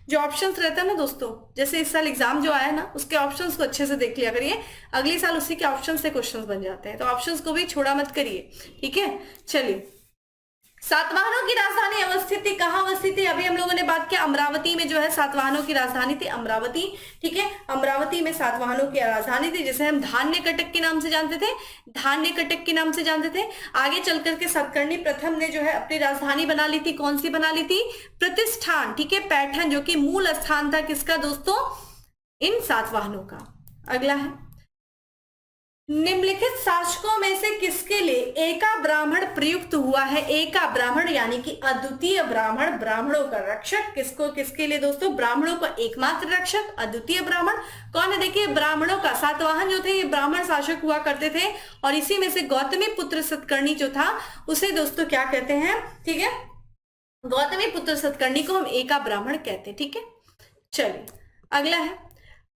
A: जो ऑप्शंस रहता है ना दोस्तों, जैसे इस साल एग्जाम जो आया ना उसके ऑप्शंस को अच्छे से देख लिया करिए, अगले साल उसी के ऑप्शन से क्वेश्चंस बन जाते हैं, तो ऑप्शंस को भी छोड़ा मत करिए, ठीक है। चलिए, सातवाहनों की राजधानी अवस्थित थी, कहाँ अवस्थित थी? अभी हम लोगों ने बात किया अमरावती में जो है सातवाहनों की राजधानी थी, अमरावती, ठीक है, अमरावती में सातवाहनों की राजधानी थी, जिसे हम धान्य कटक के नाम से जानते थे, धान्य कटक के नाम से जानते थे। आगे चल करके सतकर्णी प्रथम ने जो है अपनी राजधानी बना ली थी, कौन सी बना ली थी? प्रतिष्ठान, ठीक है, पैठण, जो कि मूल स्थान था किसका दोस्तों? इन सातवाहनों का। अगला है, निम्नलिखित शासकों में से किसके लिए एका ब्राह्मण प्रयुक्त हुआ है? एका ब्राह्मण यानी कि अद्वितीय ब्राह्मण, ब्राह्मणों का रक्षक। किसको, किसके लिए दोस्तों? ब्राह्मणों का एकमात्र रक्षक अद्वितीय ब्राह्मण कौन है? देखिए ब्राह्मणों का सातवाहन जो थे ये ब्राह्मण शासक हुआ करते थे, और इसी में से गौतमी पुत्र सतकर्णी जो था उसे दोस्तों क्या कहते हैं? ठीक है, गौतमी पुत्र सतकर्णी को हम एका ब्राह्मण कहते हैं। ठीक है, चलिए अगला है।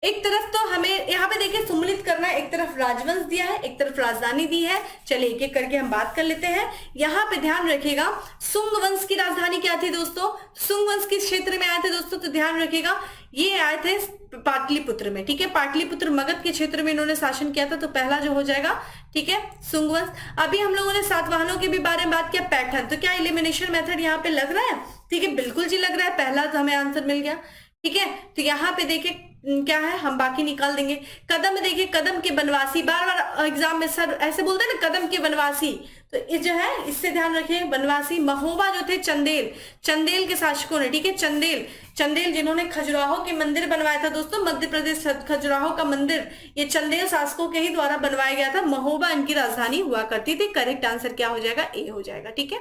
A: एक तरफ तो हमें यहाँ पे देखिए सुम्मिलित करना है, एक तरफ राजवंश दिया है, एक तरफ राजधानी दी है। चलिए एक एक करके हम बात कर लेते हैं। यहाँ पे ध्यान रखिएगा, सुंग वंश की राजधानी क्या थी दोस्तों? सुंग वंश किस क्षेत्र में आए थे दोस्तों? तो ध्यान रखिएगा ये आए थे पाटलिपुत्र में। ठीक है, पाटलिपुत्र मगध के क्षेत्र में इन्होंने शासन किया था, तो पहला जो हो जाएगा, ठीक है, सुंग वंश। अभी हम लोगों ने सातवाहनों के भी बारे में बात किया, पैठन। तो क्या एलिमिनेशन मेथड यहाँ पे लग रहा है? ठीक है, बिल्कुल जी लग रहा है, पहला तो हमें आंसर मिल गया। ठीक है, तो यहाँ पे देखिए क्या है, हम बाकी निकाल देंगे। कदम, देखिए कदम के वनवासी, बार बार एग्जाम में सर ऐसे बोलते हैं ना, कदम के वनवासी, तो ये जो है इससे ध्यान रखिए, वनवासी। महोबा जो थे चंदेल, चंदेल के शासकों ने, ठीक है, चंदेल, चंदेल जिन्होंने खजुराहो के मंदिर बनवाया था दोस्तों, मध्य प्रदेश खजुराहो का मंदिर ये चंदेल शासकों के ही द्वारा बनवाया गया था। महोबा इनकी राजधानी हुआ करती थी। करेक्ट आंसर क्या हो जाएगा? ए हो जाएगा। ठीक है,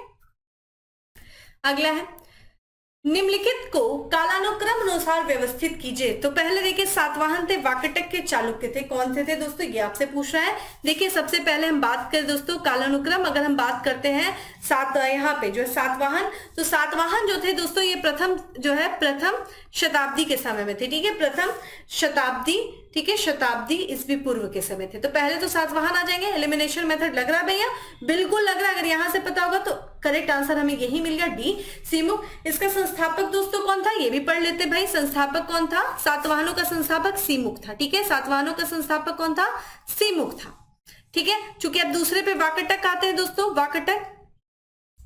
A: अगला है, निम्नलिखित को कालानुक्रम अनुसार व्यवस्थित कीजिए। तो पहले देखिए सातवाहन थे, वाकटक के चालुक्य थे। कौन से थे दोस्तों? ये आपसे पूछ रहा है। देखिए सबसे पहले हम बात करें दोस्तों कालानुक्रम, अगर हम बात करते हैं यहाँ पे जो है सातवाहन, तो सातवाहन जो थे दोस्तों ये प्रथम जो है प्रथम शताब्दी के समय में थे। ठीक है, प्रथम शताब्दी, ठीक है, शताब्दी ईस्वी पूर्व के समय थे। तो पहले तो सातवाहन आ जाएंगे। एलिमिनेशन मेथड लग रहा है भैया? बिल्कुल लग रहा है। अगर यहां से पता होगा तो करेक्ट आंसर हमें यही मिल गया, डी, सीमुख। इसका संस्थापक दोस्तों कौन था? ये भी पढ़ लेते भाई। संस्थापक कौन था? सातवाहनों का संस्थापक सीमुख था। ठीक है, सातवाहनों का संस्थापक कौन था? सीमुख था। ठीक है, चूंकि अब दूसरे पे वाकटक आते हैं दोस्तों,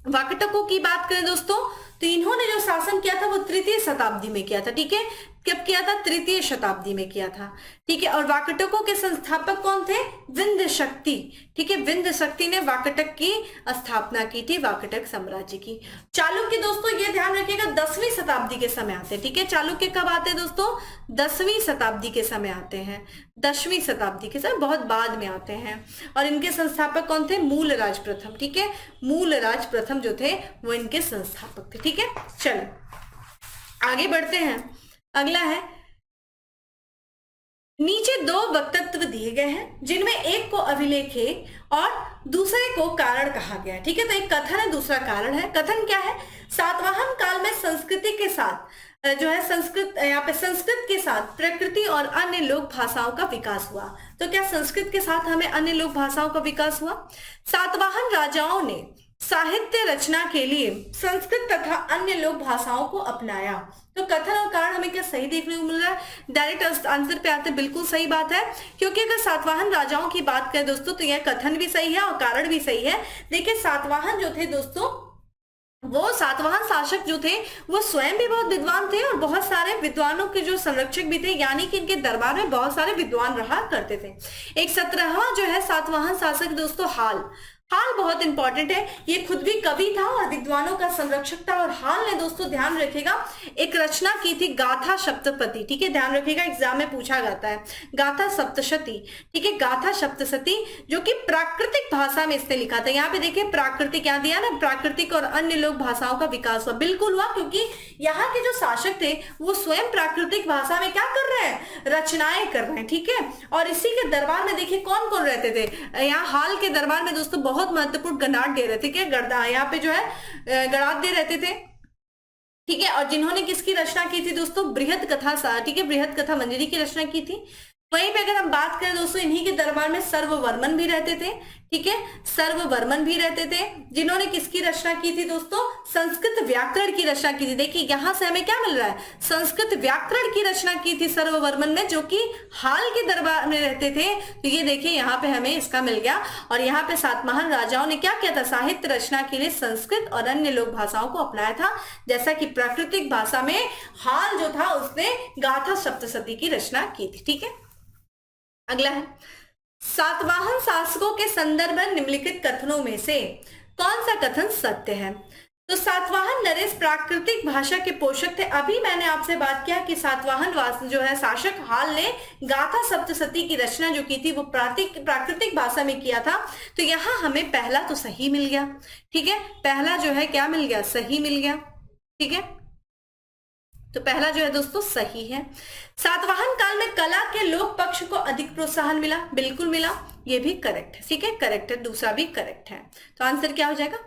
A: वाकटकों की बात करें दोस्तों, तो इन्होंने जो शासन किया था वो तृतीय शताब्दी में किया था। ठीक है, कब किया था? तृतीय शताब्दी में किया था। ठीक है, और वाकटकों के संस्थापक कौन थे? विंध्य शक्ति। ठीक है, विंध्य शक्ति ने वाकटक की स्थापना की थी, वाकटक साम्राज्य की। चालुक्य दोस्तों ये ध्यान रखिएगा 10वीं शताब्दी के समय आते हैं। ठीक है, चालुक्य कब आते हैं दोस्तों? 10वीं शताब्दी के समय आते हैं। 10वीं शताब्दी के समय बहुत बाद में आते हैं। और इनके संस्थापक कौन थे? मूलराज प्रथम। ठीक है, मूलराज प्रथम जो थे वो इनके संस्थापक थे। ठीक है, चलो आगे बढ़ते हैं। अगला है, नीचे दो वक्तव्य दिए गए हैं जिनमें एक को अभिलेख है और दूसरे को कारण कहा गया है। ठीक है, तो एक कथन है, दूसरा कारण है। कथन क्या है? सातवाहन काल में संस्कृति के साथ जो है यहाँ पे संस्कृत के साथ प्रकृति और अन्य लोक भाषाओं का विकास हुआ। तो क्या संस्कृत के साथ हमें अन्य लोक भाषाओं का विकास हुआ? सातवाहन राजाओं ने साहित्य रचना के लिए संस्कृत तथा अन्य लोक भाषाओं को अपनाया। तो कथन और कारण हमें क्या सही देखने को मिल रहा है? डायरेक्ट आंसर पे आते, बिल्कुल सही बात है, क्योंकि अगर सातवाहन राजाओं की बात करें दोस्तों तो यह कथन भी सही है और कारण भी सही है। देखिए सातवाहन जो थे दोस्तों, वो सातवाहन शासक जो थे वो स्वयं भी बहुत विद्वान थे और बहुत सारे विद्वानों के जो संरक्षक भी थे, यानी कि इनके दरबार में बहुत सारे विद्वान रहा करते थे। एक 17वां जो है सातवाहन शासक दोस्तों हाल बहुत इंपॉर्टेंट है। ये खुद भी कवि था और विद्वानों का संरक्षक था। और हाल ने दोस्तों ध्यान रखिएगा एक रचना की थी गाथा सप्तपदी। ठीक है, ध्यान रखिएगा एग्जाम में पूछा जाता है गाथा सप्तशती। ठीक है, गाथा सप्तशती जो कि प्राकृतिक भाषा में इसने लिखा था। यहाँ पे देखिए प्राकृतिक क्या दिया ना, प्राकृतिक और अन्य लोक भाषाओं का विकास हुआ। बिल्कुल हुआ, क्योंकि यहाँ के जो शासक थे वो स्वयं प्राकृतिक भाषा में क्या कर रहे हैं? रचनाएं कर रहे हैं। ठीक है, और इसी के दरबार में देखिए कौन कौन रहते थे? यहाँ हाल के दरबार में दोस्तों बहुत महत्वपूर्ण गणाट दे रहे थे। क्या गर्दा यहाँ पे जो है गणाट दे रहते थे। ठीक है, और जिन्होंने किसकी रचना की थी दोस्तों? बृहद कथा, ठीक है, बृहद कथा मंजरी की रचना की थी। वहीं पे अगर हम बात करें दोस्तों, इन्हीं के दरबार में सर्ववर्मन भी रहते थे। ठीक है, सर्ववर्मन भी रहते थे, जिन्होंने किसकी रचना की थी दोस्तों? संस्कृत व्याकरण की रचना की थी। देखिए यहां से हमें क्या मिल रहा है? संस्कृत व्याकरण की रचना की थी सर्ववर्मन ने, जो कि हाल के दरबार में रहते थे। तो ये देखिए यहाँ पे हमें इसका मिल गया। और यहाँ पे सातवाहन राजाओं ने क्या किया था? साहित्य रचना के लिए संस्कृत और अन्य लोक भाषाओं को अपनाया था। जैसा कि प्राकृतिक भाषा में हाल जो था उसने गाथा सप्तशती की रचना की थी। ठीक है, अगला है, सातवाहन शासकों के संदर्भ में निम्नलिखित कथनों में से कौन सा कथन सत्य है? तो सातवाहन नरेश प्राकृतिक भाषा के पोषक थे। अभी मैंने आपसे बात किया कि सातवाहन जो है शासक हाल ने गाथा सप्तशती की रचना जो की थी वो प्राकृतिक भाषा में किया था। तो यहाँ हमें पहला तो सही मिल गया, ठीक है, पहला जो है क्या मिल गया, सही मिल गया, ठीक है, तो पहला जो है दोस्तों सही है। सातवाहन काल में कला के लोक पक्ष को अधिक प्रोत्साहन मिला, बिल्कुल मिला, ये भी करेक्ट है, ठीक है, करेक्ट है, दूसरा भी करेक्ट है। तो आंसर क्या हो जाएगा,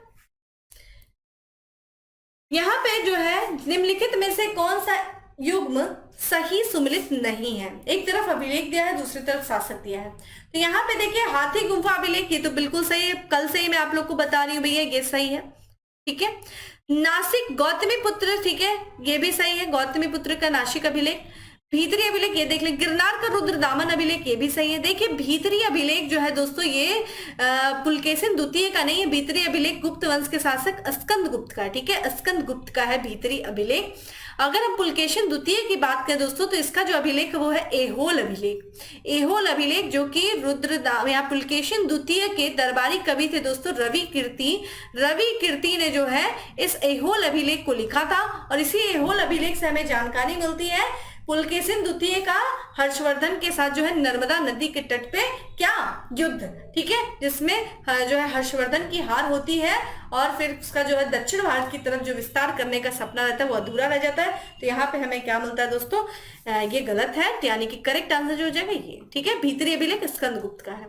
A: यहाँ पे जो है निम्नलिखित में से कौन सा युग्म सही सुमिलित नहीं है। एक तरफ अभिलेख दिया है, दूसरी तरफ शासक दिया है। तो यहाँ पे देखिए हाथी गुम्फा अभिलेख, ये तो बिल्कुल सही है, कल से ही मैं आप लोग को बता रही हूँ भैया, ये सही है, ठीक है। नासिक गौतमी पुत्र, ठीक है, ये भी सही है, गौतमी पुत्र का नासिक अभिलेख। भीतरी अभिलेख ये देख ले, गिरनार का रुद्र दामन अभिलेख, ये भी सही है। देखिए भीतरी अभिलेख जो है दोस्तों ये पुलकेशिन द्वितीय का नहीं है, भीतरी अभिलेख गुप्त वंश के शासक स्कंद गुप्त का, ठीक है, स्कंद गुप्त का है भीतरी अभिलेख। अगर हम पुलकेशिन द्वितीय की बात करें दोस्तों तो इसका जो अभिलेख वो है एहोल अभिलेख। एहोल अभिलेख जो कि यहाँ पुलकेशिन द्वितीय के दरबारी कवि थे दोस्तों रवि कीर्ति ने जो है इस एहोल अभिलेख को लिखा था। और इसी एहोल अभिलेख से हमें जानकारी मिलती है पुलकेशिन द्वितीय का हर्षवर्धन के साथ जो है नर्मदा नदी के तट पे क्या युद्ध, ठीक है, जिसमें जो है हर्षवर्धन की हार होती है और फिर उसका जो है दक्षिण भारत की तरफ जो विस्तार करने का सपना रहता है वो अधूरा रह जाता है। तो यहाँ पे हमें क्या मिलता है दोस्तों, ये गलत है, यानी कि करेक्ट आंसर जो हो जाएगा ये, ठीक है, भीतरी अभिलेख स्कंदगुप्त का है।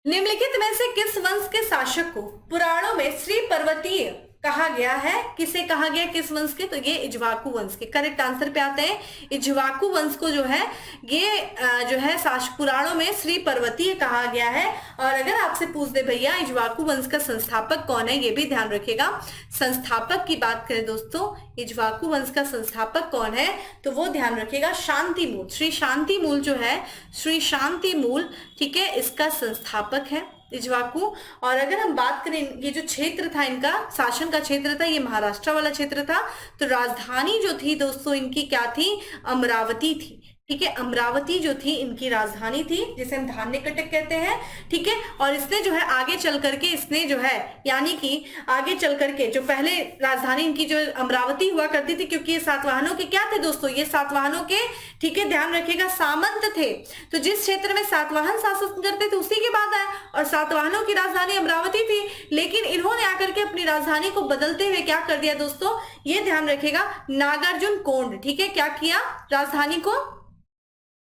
A: निम्नलिखित में से किस वंश के शासक को पुराणों में श्री पर्वतीय कहा गया है, किसे कहा गया, किस वंश के, तो ये इक्ष्वाकु वंश के। करेक्ट आंसर पे आते हैं, इक्ष्वाकु वंश को जो है ये जो है पुराणों में श्री पर्वतीय कहा गया है। और अगर आपसे पूछ दे भैया इक्ष्वाकु वंश का संस्थापक कौन है, ये भी ध्यान रखिएगा। संस्थापक की बात करें दोस्तों, इक्ष्वाकु वंश का संस्थापक कौन है, तो वो ध्यान रखिएगा शांतिमूल, श्री शांतिमूल जो है, श्री शांतिमूल, ठीक है, इसका संस्थापक है इक्ष्वाकु। और अगर हम बात करें ये जो क्षेत्र था इनका शासन का क्षेत्र था, ये महाराष्ट्र वाला क्षेत्र था। तो राजधानी जो थी दोस्तों इनकी क्या थी, अमरावती थी, ठीक है, अमरावती जो थी इनकी राजधानी थी, जिसे हम धान्य कटक कहते हैं, ठीक है। और इसने जो है आगे चल करके इसने जो है यानी कि आगे चल करके जो पहले राजधानी इनकी जो अमरावती हुआ करती थी, क्योंकि ये सातवाहनों के क्या थे दोस्तों, ये सातवाहनों के, ठीक है, ध्यान रखिएगा, सामंत थे। तो जिस क्षेत्र में सातवाहन शासन करते थे उसी के बाद आए, और सातवाहनों की राजधानी अमरावती थी। लेकिन इन्होंने आकर के अपनी राजधानी को बदलते हुए क्या कर दिया दोस्तों, ये ध्यान रखिएगा, नागार्जुन कोंड, ठीक है, क्या किया, राजधानी को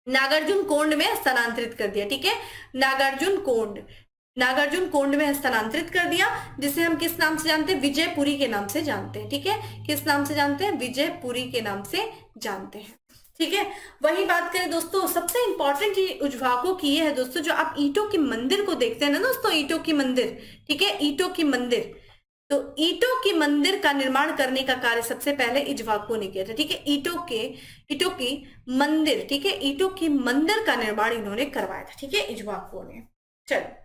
A: नागार्जुन कोंड में स्थानांतरित कर दिया, ठीक है, नागार्जुन कोंड में हस्तांतरित कर दिया, जिसे हम किस नाम से जानते हैं, विजयपुरी के नाम से जानते हैं, ठीक है, किस नाम से जानते हैं, विजयपुरी के नाम से जानते हैं, ठीक है। वही बात करें दोस्तों, सबसे इंपॉर्टेंट चीज इक्ष्वाकु की ये है दोस्तों, जो आप ईंटों के मंदिर को देखते हैं ना दोस्तों, ईंटों की मंदिर, ठीक है, ईंटों की मंदिर, तो ईंटों की मंदिर का निर्माण करने का कार्य सबसे पहले इक्ष्वाकु ने किया था, ठीक है, ईंटों की मंदिर, ठीक है, ईंटों की मंदिर का निर्माण इन्होंने करवाया था, ठीक है, इक्ष्वाकु ने। चलो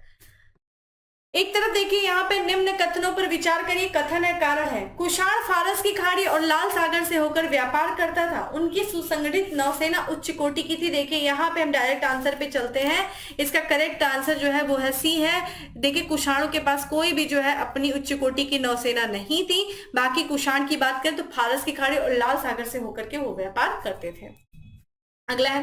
A: एक तरफ देखिए यहाँ पे निम्न कथनों पर विचार करिए। कथन है, कारण है, कुषाण फारस की खाड़ी और लाल सागर से होकर व्यापार करता था, उनकी सुसंगठित नौसेना उच्च कोटि की थी। देखिए यहाँ पे हम डायरेक्ट आंसर पे चलते हैं, इसका करेक्ट आंसर जो है वो है सी है। देखिए कुषाणों के पास कोई भी जो है अपनी उच्च कोटि की नौसेना नहीं थी। बाकी कुषाण की बात करें तो फारस की खाड़ी और लाल सागर से होकर के वो व्यापार करते थे। अगला है,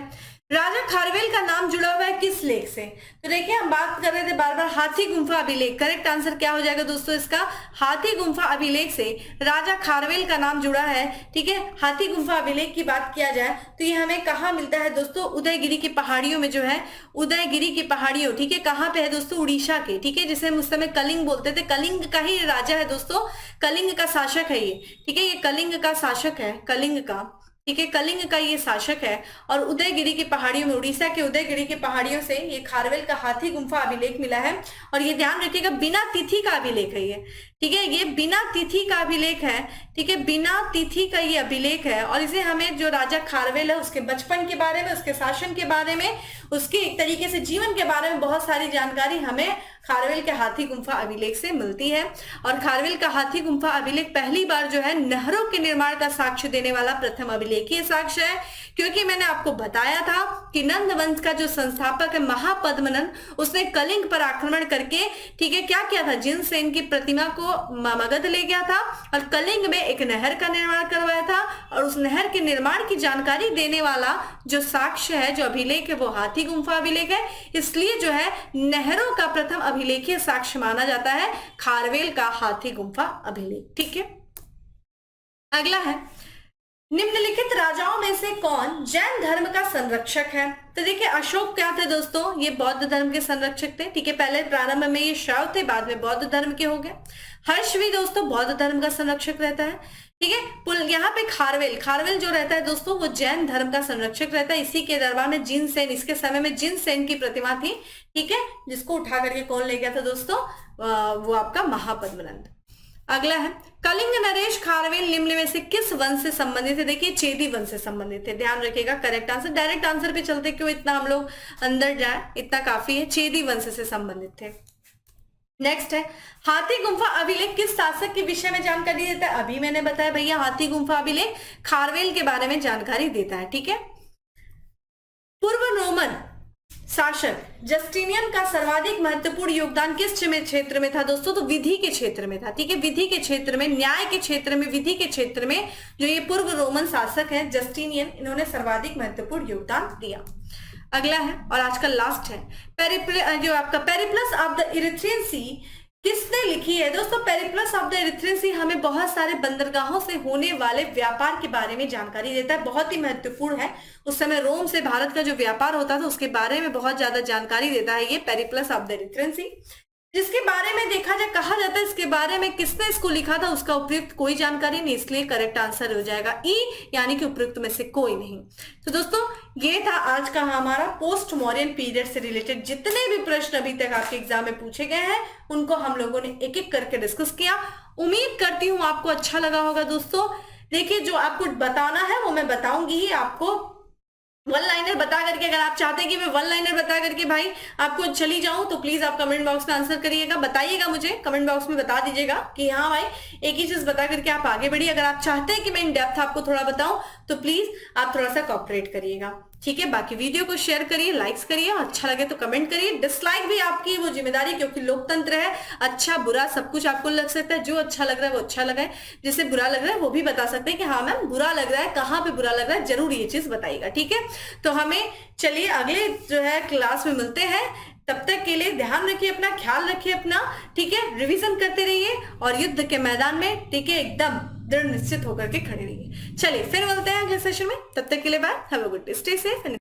A: राजा खारवेल का नाम जुड़ा हुआ है किस लेख से। तो देखिए हम बात कर रहे थे बार बार हाथी गुम्फा अभिलेख। करेक्ट आंसर क्या हो जाएगा दोस्तों इसका, हाथी गुम्फा अभिलेख से राजा खारवेल का नाम जुड़ा है, ठीक है। हाथी गुम्फा अभिलेख की बात किया जाए तो ये हमें कहाँ मिलता है दोस्तों, उदयगिरी की पहाड़ियों में जो है, उदयगिरी की पहाड़ियों, ठीक है, कहाँ पे है दोस्तों, उड़ीसा के, ठीक है, जिसे हम उस समय कलिंग बोलते थे। कलिंग का ही राजा है दोस्तों, कलिंग का शासक है ये, ठीक है, ये कलिंग का शासक है, कलिंग का, ठीक है, कलिंग का ये शासक है। और उदयगिरी की पहाड़ियों में, उड़ीसा के उदयगिरी की पहाड़ियों से ये खारवेल का हाथी गुम्फा अभिलेख मिला है। और ये ध्यान रखिएगा बिना तिथि का अभिलेख है ये, ठीक है, ये बिना तिथि का अभिलेख है, ठीक है, बिना तिथि का ये अभिलेख है। और इसे हमें जो राजा खारवेल है उसके बचपन के बारे में, उसके शासन के बारे में, उसके एक तरीके से जीवन के बारे में बहुत सारी जानकारी हमें खारवेल के हाथी गुम्फा अभिलेख से मिलती है। और खारवेल का हाथी गुम्फा अभिलेख पहली बार जो है नहरों के निर्माण का साक्ष्य देने वाला प्रथम अभिलेखीय साक्ष्य है, क्योंकि मैंने आपको बताया था कि नंद वंश का जो संस्थापक है महापद्मनंद, उसने कलिंग पर आक्रमण करके, ठीक है, क्या किया था, जिनसेन की प्रतिमा को मगध ले गया था और कलिंग में एक नहर का निर्माण करवाया था। और उस नहर के निर्माण की जानकारी देने वाला जो साक्ष्य है, जो अभिलेख है, वो हाथी गुम्फा अभिलेख है। इसलिए जो है नहरों का प्रथम अभिलेखीय साक्ष्य माना जाता है खारवेल का हाथी गुम्फा अभिलेख। ठीक है, अगला है, निम्नलिखित राजाओं में से कौन जैन धर्म का संरक्षक है? तो देखिए, अशोक क्या थे दोस्तों, ये बौद्ध धर्म के संरक्षक थे। ठीक है, पहले प्रारंभ में ये शैव थे, बाद में बौद्ध धर्म के हो गए। हर्ष भी दोस्तों बौद्ध धर्म का संरक्षक रहता है। ठीक है, यहाँ पे खारवेल जो रहता है दोस्तों, वो जैन धर्म का संरक्षक रहता है। इसी के दरबार में जिनसेन, इसके समय में जिनसेन की प्रतिमा थी। ठीक है, जिसको उठा करके कौन ले गया था दोस्तों, वो आपका महापद्मनंद। अगला है, कलिंग नरेश खारवेल निम्न में से किस वंश से संबंधित है? देखिए, चेदी वंश से संबंधित है, ध्यान रखिएगा। करेक्ट आंसर, डायरेक्ट आंसर पे चलते, क्यों इतना हम लोग अंदर जाए, इतना काफी है। चेदी वंश से संबंधित थे। नेक्स्ट है, हाथी गुम्फा अभिलेख किस शासक के विषय में जानकारी देता है? अभी मैंने बताया भैया, हाथी गुम्फा अभिलेख खारवेल के बारे में जानकारी देता है। ठीक है, पूर्व रोमन शासक जस्टिनियन का सर्वाधिक महत्वपूर्ण योगदान किस क्षेत्र में था दोस्तों? तो विधि के क्षेत्र में था। ठीक है, विधि के क्षेत्र में, न्याय के क्षेत्र में, विधि के क्षेत्र में जो ये पूर्व रोमन शासक है जस्टिनियन, इन्होंने सर्वाधिक महत्वपूर्ण योगदान दिया। अगला है और आज का लास्ट है, जो आपका पेरिप्लस ऑफ द इरिथ्रियन सी किसने लिखी है? दोस्तों, पेरिप्लस ऑफ द इरिथ्रियन सी हमें बहुत सारे बंदरगाहों से होने वाले व्यापार के बारे में जानकारी देता है, बहुत ही महत्वपूर्ण है। उस समय रोम से भारत का जो व्यापार होता था उसके बारे में बहुत ज्यादा जानकारी देता है ये पेरिप्लस ऑफ द इरिथ्रियन सी, जिसके बारे में देखा जाए, कहा जाता है इसके बारे में किसने इसको लिखा था, उसका उपयुक्त कोई जानकारी नहीं, इसलिए करेक्ट आंसर हो जाएगा ई, यानी कि उपयुक्त में से कोई नहीं। तो दोस्तों, ये था आज का हमारा पोस्ट मॉडर्न पीरियड से रिलेटेड जितने भी प्रश्न अभी तक आपके एग्जाम में पूछे गए हैं, उनको हम लोगों ने एक एक करके डिस्कस किया। उम्मीद करती हूँ आपको अच्छा लगा होगा दोस्तों। देखिए, जो आपको बताना है वो मैं बताऊंगी ही आपको, वन लाइनर बता करके। अगर आप चाहते हैं कि मैं वन लाइनर बता करके भाई आपको चली जाऊं, तो प्लीज आप कमेंट बॉक्स में आंसर करिएगा, बताइएगा मुझे, कमेंट बॉक्स में बता दीजिएगा कि हाँ भाई एक ही चीज बता करके आप आगे बढ़िए। अगर आप चाहते हैं कि मैं इन डेप्थ आपको थोड़ा बताऊं, तो प्लीज आप थोड़ा सा कोऑपरेट करिएगा। ठीक है, बाकी वीडियो को शेयर करिए, लाइक्स करिए, अच्छा लगे तो कमेंट करिए। डिसलाइक भी आपकी वो जिम्मेदारी, क्योंकि लोकतंत्र है, अच्छा बुरा सब कुछ आपको लग सकता है। जो अच्छा लग रहा है वो अच्छा लगा है, जिसे बुरा लग रहा है वो भी बता सकते हैं कि हाँ मैम बुरा लग रहा है, कहाँ पे बुरा लग रहा है, जरूर ये चीज बताइएगा। ठीक है, तो हमें चलिए अगले जो है क्लास में मिलते हैं। तब तक के लिए ध्यान रखिए अपना, ख्याल रखिए अपना। ठीक है, रिवीजन करते रहिए और युद्ध के मैदान में, ठीक है, एकदम दृढ़ निश्चित होकर के खड़े रहिए। चलिए फिर मिलते हैं अगले सेशन में, तब तक के लिए bye, have a good day, stay safe.